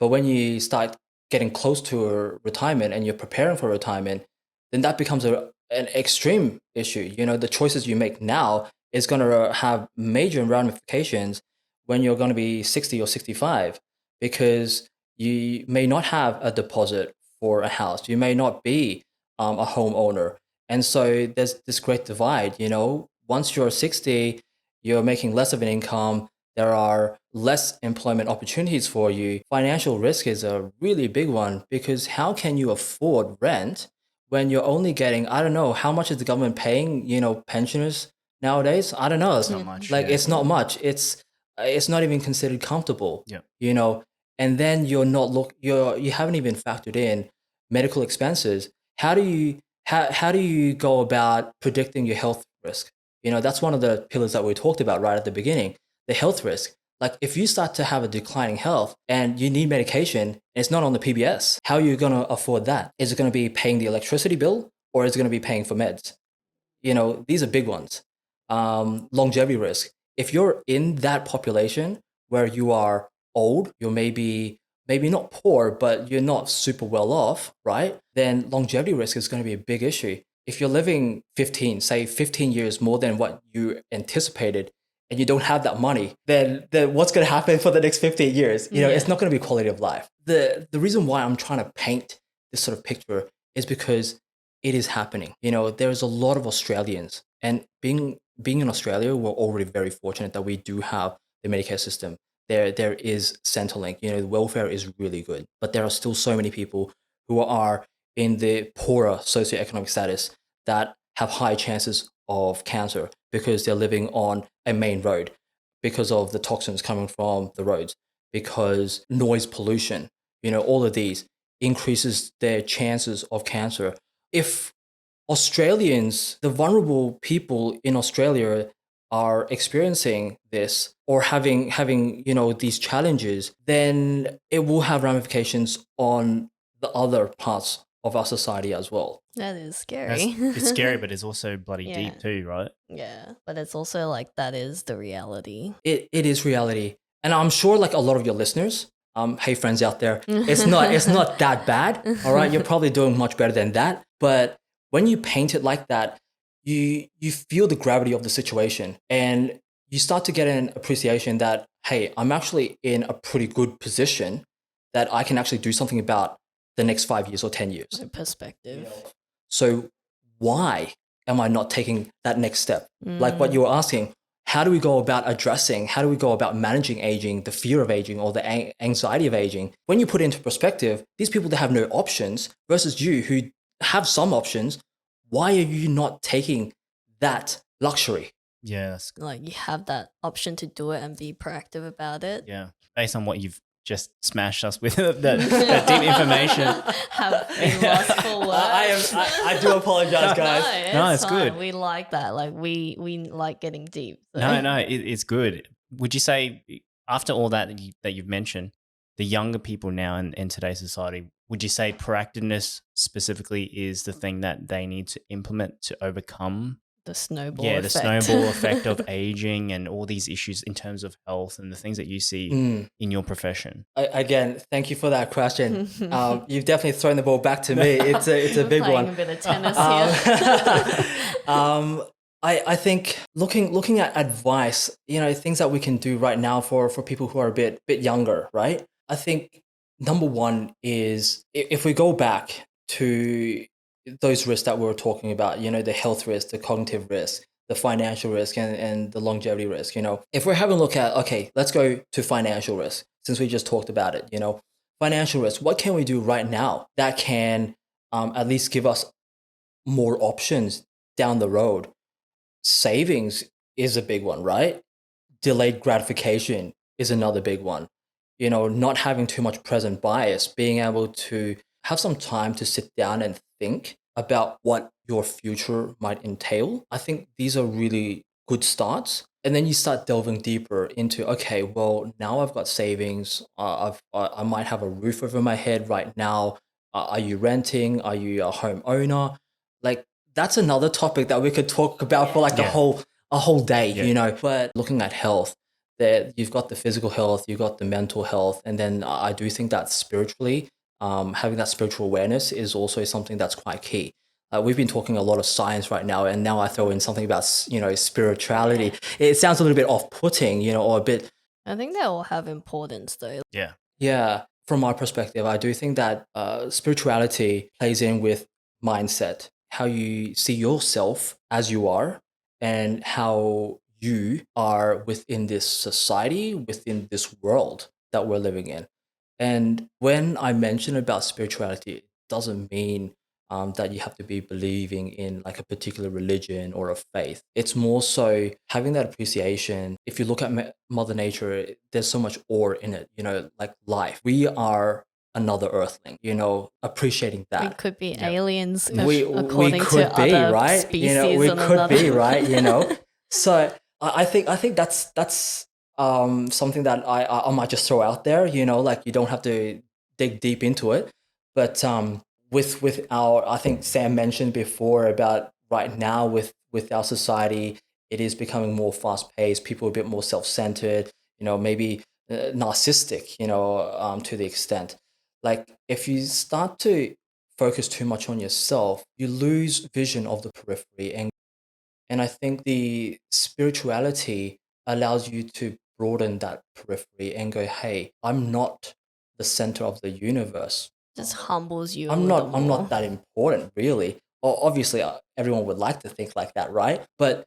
[SPEAKER 1] but when you start getting close to a retirement and you're preparing for retirement, then that becomes an extreme issue. The choices you make now is going to have major ramifications when you're going to be 60 or 65, because you may not have a deposit for a house. You may not be a homeowner. And so there's this great divide. Once you're 60, you're making less of an income, there are less employment opportunities for you. Financial risk is a really big one, because how can you afford rent when you're only getting, I don't know, how much is the government paying, pensioners nowadays? I don't know.
[SPEAKER 3] It's not much.
[SPEAKER 1] Like
[SPEAKER 3] Yeah.
[SPEAKER 1] it's not much. It's not even considered comfortable,
[SPEAKER 3] Yeah.
[SPEAKER 1] and then you haven't even factored in medical expenses. How do you go about predicting your health risk? That's one of the pillars that we talked about right at the beginning, the health risk. Like if you start to have a declining health and you need medication and it's not on the PBS, how are you going to afford that? Is it going to be paying the electricity bill, or is it going to be paying for meds? These are big ones. Longevity risk. If you're in that population where you are old, you're maybe not poor, but you're not super well off, right? Then longevity risk is going to be a big issue. If you're living 15 years more than what you anticipated, and you don't have that money, then what's going to happen for the next 15 years? It's
[SPEAKER 2] Yeah.
[SPEAKER 1] not going to be quality of life. The reason why I'm trying to paint this sort of picture is because it is happening. There's a lot of Australians, and being in Australia, we're already very fortunate that we do have the Medicare system. There is Centrelink. The welfare is really good, but there are still so many people who are in the poorer socioeconomic status that have high chances of cancer because they're living on a main road, because of the toxins coming from the roads, because noise pollution. All of these increases their chances of cancer. If Australians, the vulnerable people in Australia, are experiencing this or having these challenges, then it will have ramifications on the other parts of our society as well.
[SPEAKER 2] That is
[SPEAKER 3] That's
[SPEAKER 2] scary.
[SPEAKER 3] it's scary, but it's also bloody
[SPEAKER 2] Yeah.
[SPEAKER 3] deep too, right?
[SPEAKER 2] Yeah. But it's also like that is the reality.
[SPEAKER 1] It is reality. And I'm sure like a lot of your listeners, hey friends out there, it's not that bad. All right. You're probably doing much better than that. But when you paint it like that, you feel the gravity of the situation, and you start to get an appreciation that, hey, I'm actually in a pretty good position that I can actually do something about the next 5 years or 10 years.
[SPEAKER 2] Perspective.
[SPEAKER 1] So why am I not taking that next step? Like what
[SPEAKER 2] Mm.
[SPEAKER 1] you were asking, how do we go about managing aging, the fear of aging or the anxiety of aging? When you put it into perspective, these people that have no options versus you who have some options, why are you not taking that luxury?
[SPEAKER 3] Yeah,
[SPEAKER 2] Like you have that option to do it and be proactive about it.
[SPEAKER 3] yeah. Based on what you've just smashed us with that deep information.
[SPEAKER 2] Have been lost for words.
[SPEAKER 1] I do apologize, guys.
[SPEAKER 3] No,
[SPEAKER 2] it's
[SPEAKER 3] it's
[SPEAKER 2] fine.
[SPEAKER 3] good.
[SPEAKER 2] We like that. Like we like getting deep. So.
[SPEAKER 3] No, it's good. Would you say after all that you've mentioned, the younger people now in today's society, would you say proactiveness specifically is the thing that they need to implement to overcome
[SPEAKER 2] The snowball
[SPEAKER 3] the
[SPEAKER 2] effect.
[SPEAKER 3] snowball effect of aging and all these issues in terms of health and the things that you see in your profession?
[SPEAKER 1] Again, thank you for that question. You've definitely thrown the ball back to me. It's a
[SPEAKER 2] We're
[SPEAKER 1] big
[SPEAKER 2] playing
[SPEAKER 1] one.
[SPEAKER 2] a bit of tennis here.
[SPEAKER 1] I think looking at advice, things that we can do right now for people who are a bit younger, right? I think number one is if we go back to those risks that we were talking about, the health risk, the cognitive risk, the financial risk, and the longevity risk. If we're having a look at, okay, let's go to financial risk since we just talked about it. Financial risk. What can we do right now that can at least give us more options down the road? Savings is a big one, right? Delayed gratification is another big one. Not having too much present bias, being able to have some time to sit down and think about what your future might entail. I think these are really good starts. And then you start delving deeper into, okay, well, now I've got savings. I might have a roof over my head right now. Are you renting? Are you a homeowner? Like, that's another topic that we could talk about for like
[SPEAKER 3] Yeah.
[SPEAKER 1] a whole day,
[SPEAKER 3] Yeah.
[SPEAKER 1] But looking at health, that you've got the physical health, you've got the mental health, and then I do think that spiritually, having that spiritual awareness is also something that's quite key. We've been talking a lot of science right now, and now I throw in something about spirituality. It sounds a little bit off-putting, or a bit.
[SPEAKER 2] I think they all have importance though.
[SPEAKER 3] Yeah.
[SPEAKER 1] Yeah, from my perspective, I do think that spirituality plays in with mindset, how you see yourself as you are, and how you are within this society, within this world that we're living in. And when I mention about spirituality, it doesn't mean that you have to be believing in like a particular religion or a faith. It's more so having that appreciation. If you look at Mother Nature, there's so much awe in it, like life. We are another earthling, appreciating
[SPEAKER 2] We
[SPEAKER 1] that.
[SPEAKER 2] could be
[SPEAKER 3] Yeah.
[SPEAKER 2] aliens
[SPEAKER 1] We
[SPEAKER 2] according
[SPEAKER 1] could
[SPEAKER 2] to
[SPEAKER 1] be,
[SPEAKER 2] other
[SPEAKER 1] right?
[SPEAKER 2] species
[SPEAKER 1] We
[SPEAKER 2] on
[SPEAKER 1] could
[SPEAKER 2] another.
[SPEAKER 1] be, right? So I think that's something that I might just throw out there, like you don't have to dig deep into it. But with our, I think Sam mentioned before about right now with our society, it is becoming more fast paced, people are a bit more self-centered, maybe narcissistic, to the extent. Like if you start to focus too much on yourself, you lose vision of the periphery. And I think the spirituality allows you to broaden that periphery and go, hey, I'm not the center of the universe.
[SPEAKER 2] Just humbles you a
[SPEAKER 1] I'm
[SPEAKER 2] little
[SPEAKER 1] not I'm
[SPEAKER 2] more.
[SPEAKER 1] not that important, really. Obviously, everyone would like to think like that, right? But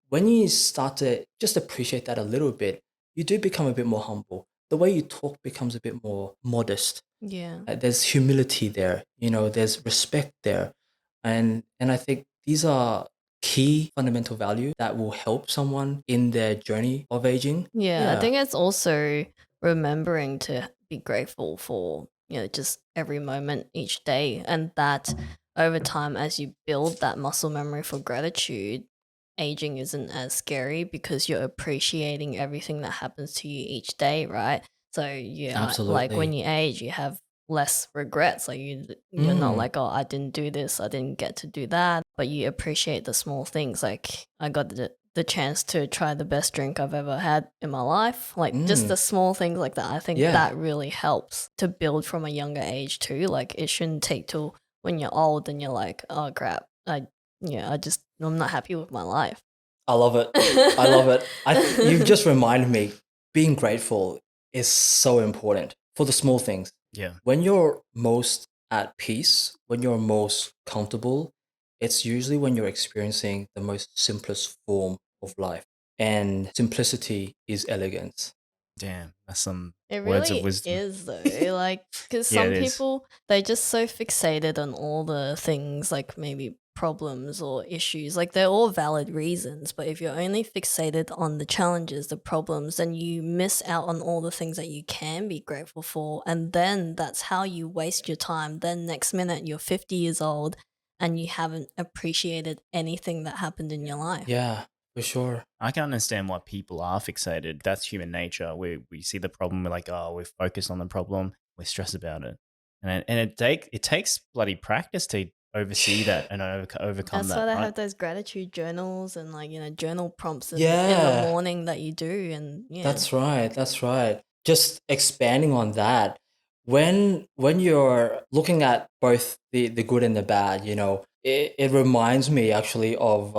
[SPEAKER 1] when you start to just appreciate that a little bit, you do become a bit more humble. The way you talk becomes a bit more modest.
[SPEAKER 2] Yeah.
[SPEAKER 1] There's humility there, there's respect there. And I think these are key fundamental values that will help someone in their journey of aging.
[SPEAKER 2] Yeah, I think it's also remembering to be grateful for, just every moment each day. And that over time, as you build that muscle memory for gratitude, aging isn't as scary because you're appreciating everything that happens to you each day, right? So yeah, like when
[SPEAKER 1] Absolutely.
[SPEAKER 2] you age, you have less regrets. Like you're not
[SPEAKER 1] Mm.
[SPEAKER 2] like, oh, I didn't do this, I didn't get to do that, but you appreciate the small things. Like I got the chance to try the best drink I've ever had in my life. Like just the small things like that. I think
[SPEAKER 1] Yeah.
[SPEAKER 2] that really helps to build from a younger age too. Like it shouldn't take till when you're old and you're like, oh crap, I'm not happy with my life.
[SPEAKER 1] I love it. I love it. You've just reminded me, being grateful is so important for the small things.
[SPEAKER 3] Yeah.
[SPEAKER 1] When you're most at peace, when you're most comfortable, it's usually when you're experiencing the most simplest form of life. And simplicity is elegance.
[SPEAKER 3] Damn, that's some
[SPEAKER 2] It
[SPEAKER 3] words of
[SPEAKER 2] really
[SPEAKER 3] wisdom.
[SPEAKER 2] is though. Like, because
[SPEAKER 3] Yeah,
[SPEAKER 2] some
[SPEAKER 3] it is.
[SPEAKER 2] people, they're just so fixated on all the things, like maybe problems or issues. Like, they're all valid reasons, but if you're only fixated on the challenges, the problems, then you miss out on all the things that you can be grateful for. And then that's how you waste your time. Then next minute, you're 50 years old and you haven't appreciated anything that happened in your life.
[SPEAKER 1] Yeah, for sure.
[SPEAKER 3] I can understand why people are fixated. That's human nature. We see the problem, we're like, oh, we're focused on the problem, we're stressed about it, and it takes bloody practice to oversee that and overcome
[SPEAKER 2] That's
[SPEAKER 3] that.
[SPEAKER 2] why they
[SPEAKER 3] Right?
[SPEAKER 2] have those gratitude journals and like, journal prompts in
[SPEAKER 1] Yeah.
[SPEAKER 2] the morning that you do. And yeah.
[SPEAKER 1] That's right. That's right. Just expanding on that, when you're looking at both the good and the bad, it reminds me actually of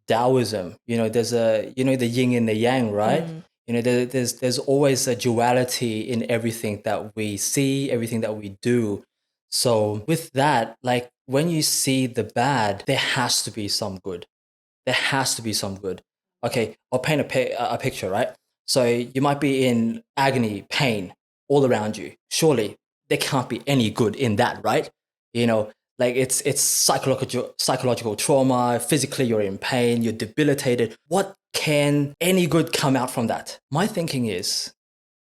[SPEAKER 1] Taoism. There's the yin and the yang, right? There's always a duality in everything that we see, everything that we do. So with that, like when you see the bad, there has to be some good. There has to be some good. Okay, I'll paint a picture, right? So you might be in agony, pain all around you. Surely there can't be any good in that, right? Like it's psychological trauma. Physically, you're in pain. You're debilitated. What can any good come out from that? My thinking is,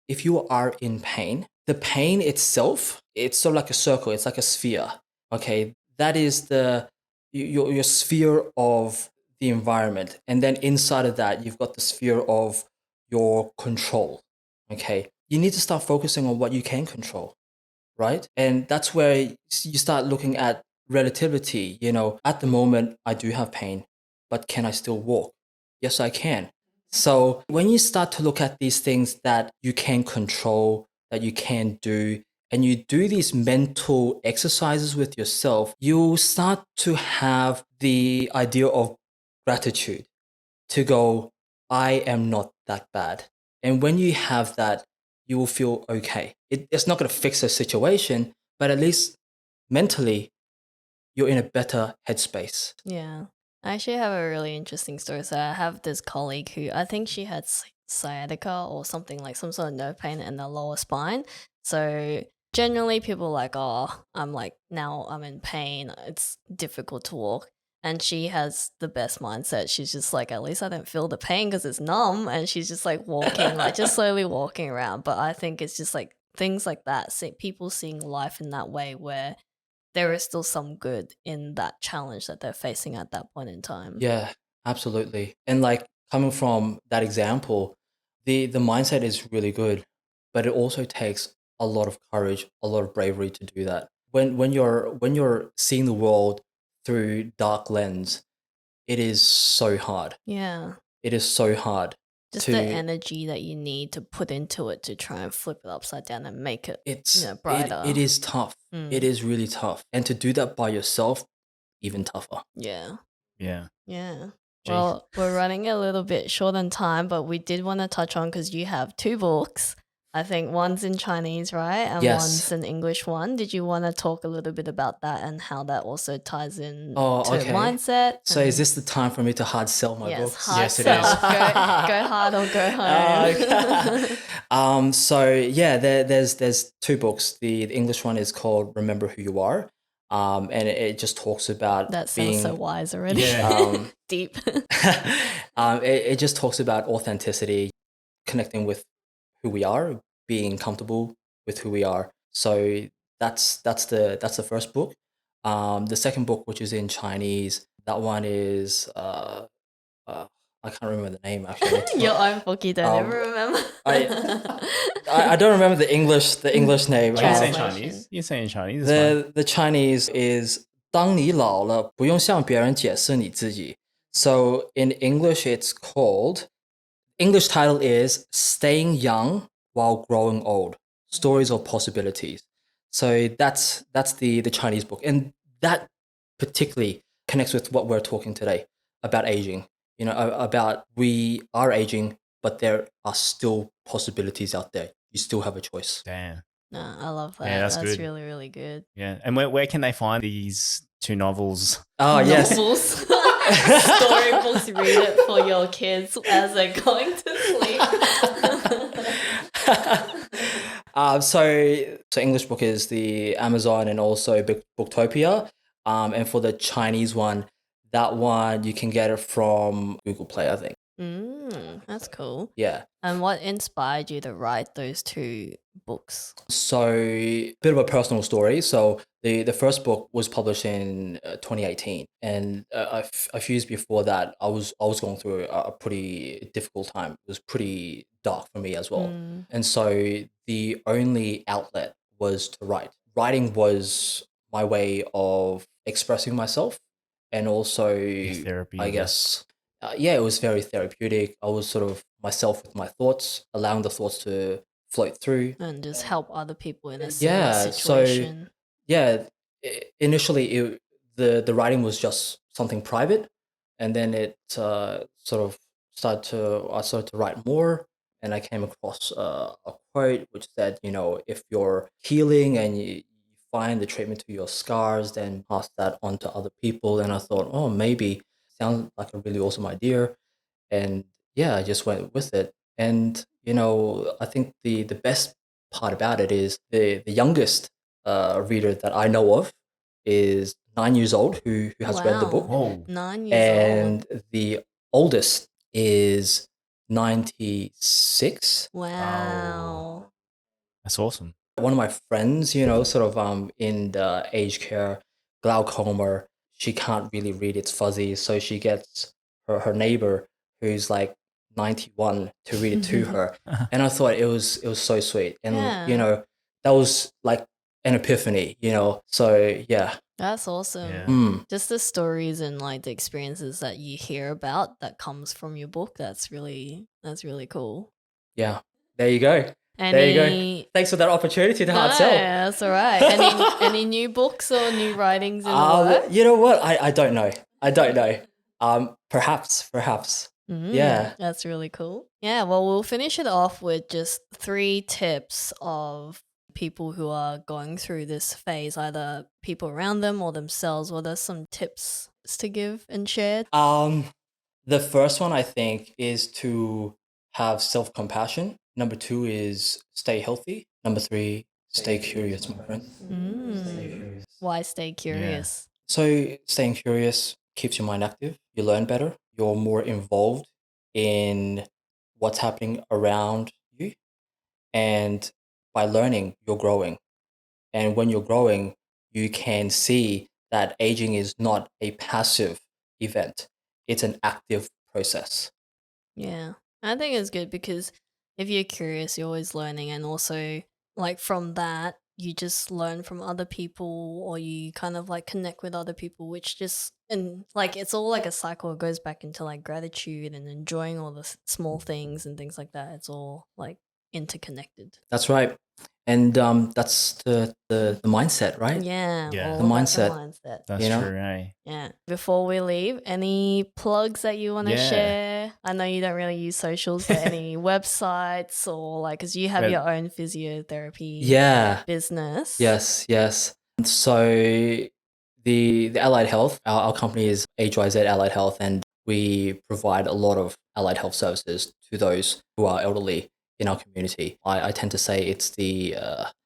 [SPEAKER 1] if you are in pain, the pain itself, it's sort of like a circle. It's like a sphere. Okay, that is your sphere of the environment, and then inside of that, you've got the sphere of your control. Okay, you need to start focusing on what you can control, right? And that's where you start looking at relativity. At the moment, I do have pain, but can I still walk? Yes, I can. So when you start to look at these things that you can control, that you can do, and you do these mental exercises with yourself, you'll start to have the idea of gratitude to go, I am not that bad. And when you have that, you will feel okay. It's not going to fix the situation, but at least mentally, you're in a better headspace.
[SPEAKER 2] Yeah. I actually have a really interesting story. So I have this colleague who I think she had sciatica or something, like some sort of nerve pain in the lower spine. So generally people are like, oh, now I'm in pain. It's difficult to walk. And she has the best mindset. She's just like, at least I don't feel the pain because it's numb. And she's just like walking, like just slowly walking around. But I think it's just like things like that. People seeing life in that way where there is still some good in that challenge that they're facing at that point in time.
[SPEAKER 1] Yeah, absolutely. And like coming from that example, the mindset is really good, but it also takes a lot of courage, a lot of bravery to do that. When you're seeing the world through dark lens, it is so hard.
[SPEAKER 2] Yeah.
[SPEAKER 1] It is so hard.
[SPEAKER 2] Just the energy that you need to put into it to try and flip it upside down and make it brighter.
[SPEAKER 1] It is tough. It is really tough. And to do that by yourself, even tougher.
[SPEAKER 2] Yeah.
[SPEAKER 3] Yeah.
[SPEAKER 2] Yeah.
[SPEAKER 3] Gee.
[SPEAKER 2] Well, we're running a little bit short on time, but we did want to touch on, because you have 2 books. I think one's in Chinese, right? And
[SPEAKER 1] Yes.
[SPEAKER 2] one's an English one. Did you want to talk a little bit about that and how that also ties in to
[SPEAKER 1] okay.
[SPEAKER 2] mindset?
[SPEAKER 1] So is this the time for me to hard sell my books?
[SPEAKER 2] Hard
[SPEAKER 3] Yes, it
[SPEAKER 2] sell.
[SPEAKER 3] is.
[SPEAKER 2] Go hard or go home.
[SPEAKER 1] So yeah, there's 2 books. The English one is called Remember Who You Are. And it just talks about
[SPEAKER 2] That sounds
[SPEAKER 1] being
[SPEAKER 2] so wise already.
[SPEAKER 3] Yeah.
[SPEAKER 2] Deep.
[SPEAKER 1] it just talks about authenticity, connecting with who we are, being comfortable with who we are. So that's the first book. The second book, which is in Chinese, that one is I can't remember the name actually.
[SPEAKER 2] Your own book, you don't ever remember.
[SPEAKER 1] I don't remember the English name.
[SPEAKER 3] Well, you say
[SPEAKER 2] Translation.
[SPEAKER 3] Chinese. You say in Chinese. It's fine.
[SPEAKER 1] The Chinese is 当你老了，不用向别人解释你自己， So in English, it's called, English title is Staying Young While Growing Old, Stories of Possibilities. So that's the Chinese book. And that particularly connects with what we're talking today about aging. About we are aging, but there are still possibilities out there. You still have a choice.
[SPEAKER 3] Damn.
[SPEAKER 2] No, I love that.
[SPEAKER 3] Yeah, that's
[SPEAKER 2] That's
[SPEAKER 3] good.
[SPEAKER 2] really, really good.
[SPEAKER 3] Yeah. And where can they find these two novels?
[SPEAKER 1] Oh, yes.
[SPEAKER 2] Novels, storybooks, read it for your kids as they're going to sleep.
[SPEAKER 1] So English book is the Amazon and also Booktopia. And for the Chinese one, that one you can get it from Google Play, I think.
[SPEAKER 2] That's cool.
[SPEAKER 1] Yeah.
[SPEAKER 2] And what inspired you to write those two books?
[SPEAKER 1] So a bit of a personal story. So the first book was published in 2018, and a few years before that, I was going through a pretty difficult time. It was pretty dark for me as well, and so the only outlet was to write. Writing was my way of expressing myself, and also,
[SPEAKER 3] Therapy,
[SPEAKER 1] I guess, yeah, it was very therapeutic. I was sort of myself with my thoughts, allowing the thoughts to float through.
[SPEAKER 2] And just help other people in a similar
[SPEAKER 1] Yeah, so
[SPEAKER 2] situation.
[SPEAKER 1] yeah, initially the writing was just something private, and then it sort of I started to write more, and I came across a quote which said, if you're healing and you find the treatment to your scars, then pass that on to other people. And I thought, oh, maybe sounds like a really awesome idea, and yeah, I just went with it. And I think the best part about it is the youngest reader that I know of is 9 years old who has read the book,
[SPEAKER 3] Whoa.
[SPEAKER 2] 9 years old.
[SPEAKER 1] and the oldest is 96.
[SPEAKER 2] Wow.
[SPEAKER 3] That's awesome.
[SPEAKER 1] One of my friends, sort of in the aged care, glaucoma, she can't really read, it's fuzzy, so she gets her neighbor who's like 91 to read it to her. And I thought it was so sweet. And
[SPEAKER 2] Yeah.
[SPEAKER 1] that was like an epiphany, so yeah.
[SPEAKER 2] That's awesome.
[SPEAKER 3] Yeah.
[SPEAKER 2] Just the stories and like the experiences that you hear about that comes from your book. That's really cool.
[SPEAKER 1] Yeah, there you go. There you go. Thanks for that opportunity to hard
[SPEAKER 2] No,
[SPEAKER 1] sell.
[SPEAKER 2] that's all right. Any new books or new writings in the works?
[SPEAKER 1] You know what? I don't know. I don't know. Perhaps. Yeah.
[SPEAKER 2] That's really cool. Yeah, well, we'll finish it off with just 3 tips of people who are going through this phase, either people around them or themselves. What are some tips to give and share?
[SPEAKER 1] The first one I think is to have self-compassion. Number 2 is stay healthy. Number 3, stay curious, my friend. Stay curious.
[SPEAKER 2] Why stay curious?
[SPEAKER 1] So staying curious keeps your mind active. You learn better. You're more involved in what's happening around you. And by learning, you're growing. And when you're growing, you can see that aging is not a passive event. It's an active process.
[SPEAKER 2] Yeah. I think it's good because if you're curious, you're always learning. And also, like, from that, you just learn from other people or you kind of like connect with other people, which just, and like, it's all like a cycle. It goes back into like gratitude and enjoying all the small things and things like that. It's all like interconnected.
[SPEAKER 1] That's right. And that's the mindset, right?
[SPEAKER 2] Yeah.
[SPEAKER 3] Yeah.
[SPEAKER 2] all
[SPEAKER 1] The
[SPEAKER 2] about
[SPEAKER 1] mindset.
[SPEAKER 2] mindset.
[SPEAKER 3] That's
[SPEAKER 1] know?
[SPEAKER 3] true, eh?
[SPEAKER 2] Yeah. Before we leave, any plugs that you want to
[SPEAKER 3] Yeah.
[SPEAKER 2] share? I know you don't really use socials, but any websites or like, because you have
[SPEAKER 3] Well-
[SPEAKER 2] your own physiotherapy
[SPEAKER 1] Yeah.
[SPEAKER 2] business.
[SPEAKER 1] Yes. So the Allied Health, our company is HYZ Allied Health, and we provide a lot of allied health services to those who are elderly in our community. I tend to say it's the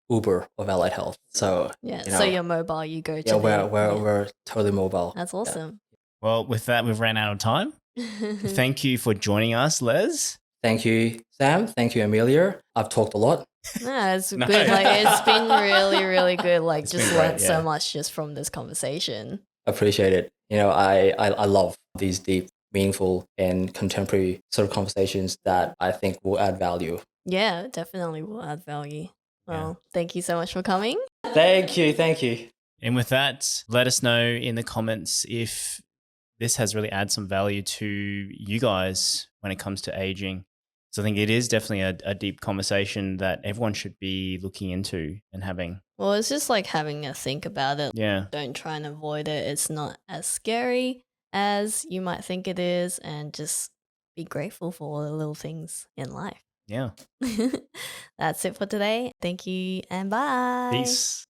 [SPEAKER 1] Uber of allied health. So
[SPEAKER 2] Yeah.
[SPEAKER 1] you
[SPEAKER 2] So
[SPEAKER 1] know,
[SPEAKER 2] you're mobile, you go to
[SPEAKER 1] yeah,
[SPEAKER 2] the-
[SPEAKER 1] we're totally mobile.
[SPEAKER 2] That's awesome.
[SPEAKER 3] Well, with that, we've ran out of time. Thank you for joining us, Les.
[SPEAKER 1] Thank you, Sam. Thank you, Amelia. I've talked a lot.
[SPEAKER 2] No, it's
[SPEAKER 3] No.
[SPEAKER 2] good. Like it's been really, really good. Like
[SPEAKER 3] It's
[SPEAKER 2] just
[SPEAKER 3] been great,
[SPEAKER 2] learned
[SPEAKER 3] yeah.
[SPEAKER 2] so much just from this conversation.
[SPEAKER 1] Appreciate it. I love these deep, meaningful, and contemporary sort of conversations that I think will add value.
[SPEAKER 2] Yeah, definitely will add value. Well,
[SPEAKER 3] Yeah.
[SPEAKER 2] thank you so much for coming.
[SPEAKER 1] Thank you.
[SPEAKER 3] And with that, let us know in the comments if this has really added some value to you guys when it comes to aging. So I think it is definitely a deep conversation that everyone should be looking into and having.
[SPEAKER 2] Well, it's just like having a think about it.
[SPEAKER 3] Yeah.
[SPEAKER 2] Don't try and avoid it. It's not as scary as you might think it is, and just be grateful for all the little things in life.
[SPEAKER 3] Yeah.
[SPEAKER 2] That's it for today. Thank you and bye.
[SPEAKER 3] Peace.